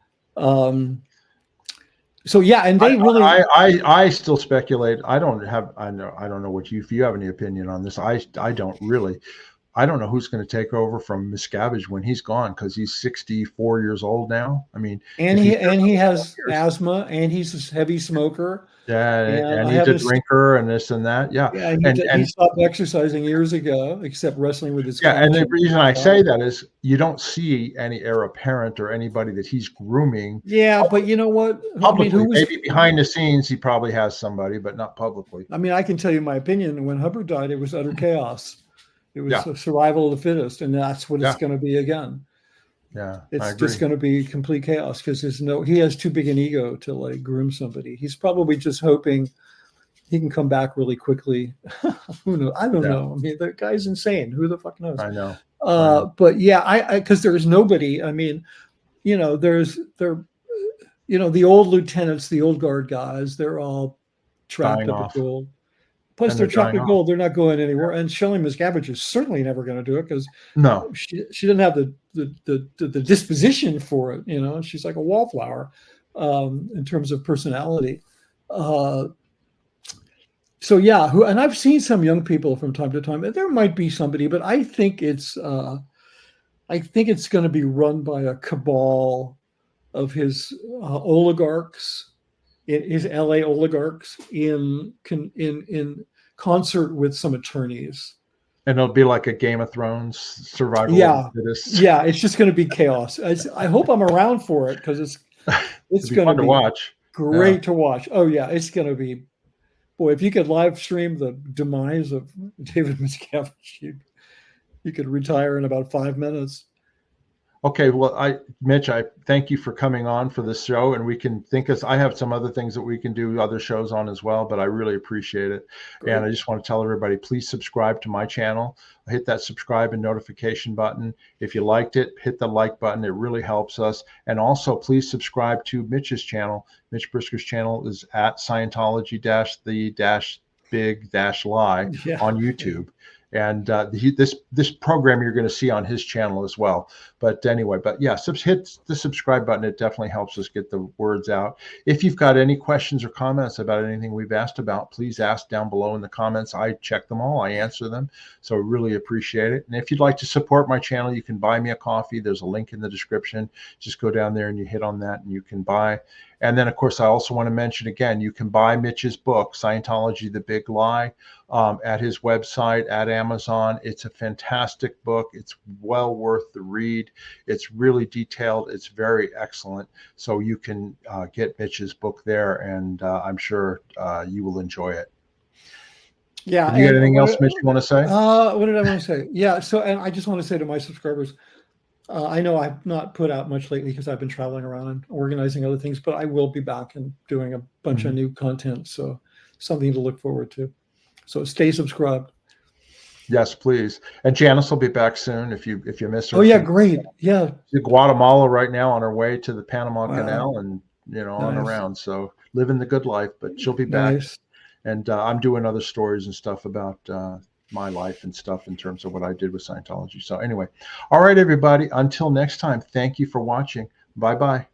So and they I still speculate. I don't know if you have any opinion on this. I don't know who's going to take over from Miscavige when he's gone, because he's 64 years old now. I mean, and he has asthma, and he's a heavy smoker. Yeah, and he's a drinker and this and that. Yeah, he stopped exercising years ago, except wrestling with his. Yeah, and the reason I say that is you don't see any heir apparent or anybody that he's grooming. Yeah, but you know what? Publicly, maybe behind the scenes, he probably has somebody, but not publicly. I mean, I can tell you my opinion. When Hubbard died, it was utter chaos. It was a survival of the fittest, and that's what it's going to be again. Yeah, it's just going to be complete chaos, because he has too big an ego to like groom somebody. He's probably just hoping he can come back really quickly. Who knows? I don't know. I mean, the guy's insane. Who the fuck knows? I know. But because there's nobody. I mean, the old lieutenants, the old guard guys, they're all trapped up at gold. Plus, they're chocolate gold. They're not going anywhere. And Shelley Miscavige is certainly never going to do it, because she didn't have the disposition for it. She's like a wallflower in terms of personality. So yeah, and I've seen some young people from time to time, and there might be somebody, but I think it's going to be run by a cabal of his oligarchs, his LA oligarchs, in concert with some attorneys. And it'll be like a Game of Thrones, survival of Yeah, the fittest. yeah, it's just going to be chaos. I hope I'm around for it because it's It'd be going to fun to be watch. Yeah. great to watch. Oh yeah, it's going to be. Boy, if you could live stream the demise of David Miscavige, you could retire in about 5 minutes. Okay, well, Mitch, I thank you for coming on for this show, and we can think as I have some other things that we can do other shows on as well, but I really appreciate it. Great. And I just want to tell everybody, please subscribe to my channel. Hit that subscribe and notification button. If you liked it, hit the like button. It really helps us. And also, please subscribe to Mitch's channel. Mitch Brisker's channel is at Scientology-the-big-lie on YouTube. And this program you're going to see on his channel as well. But anyway, hit the subscribe button. It definitely helps us get the words out. If you've got any questions or comments about anything we've asked about, please ask down below in the comments. I check them all. I answer them. So I really appreciate it. And if you'd like to support my channel, you can buy me a coffee. There's a link in the description. Just go down there and you hit on that and you can buy. And then, of course, I also want to mention again, you can buy Mitch's book, Scientology, The Big Lie, at his website, at Amazon. It's a fantastic book. It's well worth the read. It's really detailed. It's very excellent. So you can get Mitch's book there, and I'm sure you will enjoy it. Yeah. You got anything else, Mitch, you want to say? What did I want to say? Yeah. So, and I just want to say to my subscribers, I know I've not put out much lately because I've been traveling around and organizing other things, but I will be back and doing a bunch of new content. So something to look forward to. So stay subscribed. Yes, please. And Janice will be back soon if you miss her. Oh yeah, great. Yeah. She's in Guatemala right now on her way to the Panama Canal and on around. So living the good life, but she'll be back. And I'm doing other stories and stuff about my life and stuff in terms of what I did with Scientology. So anyway, all right, everybody, until next time, thank you for watching. Bye-bye.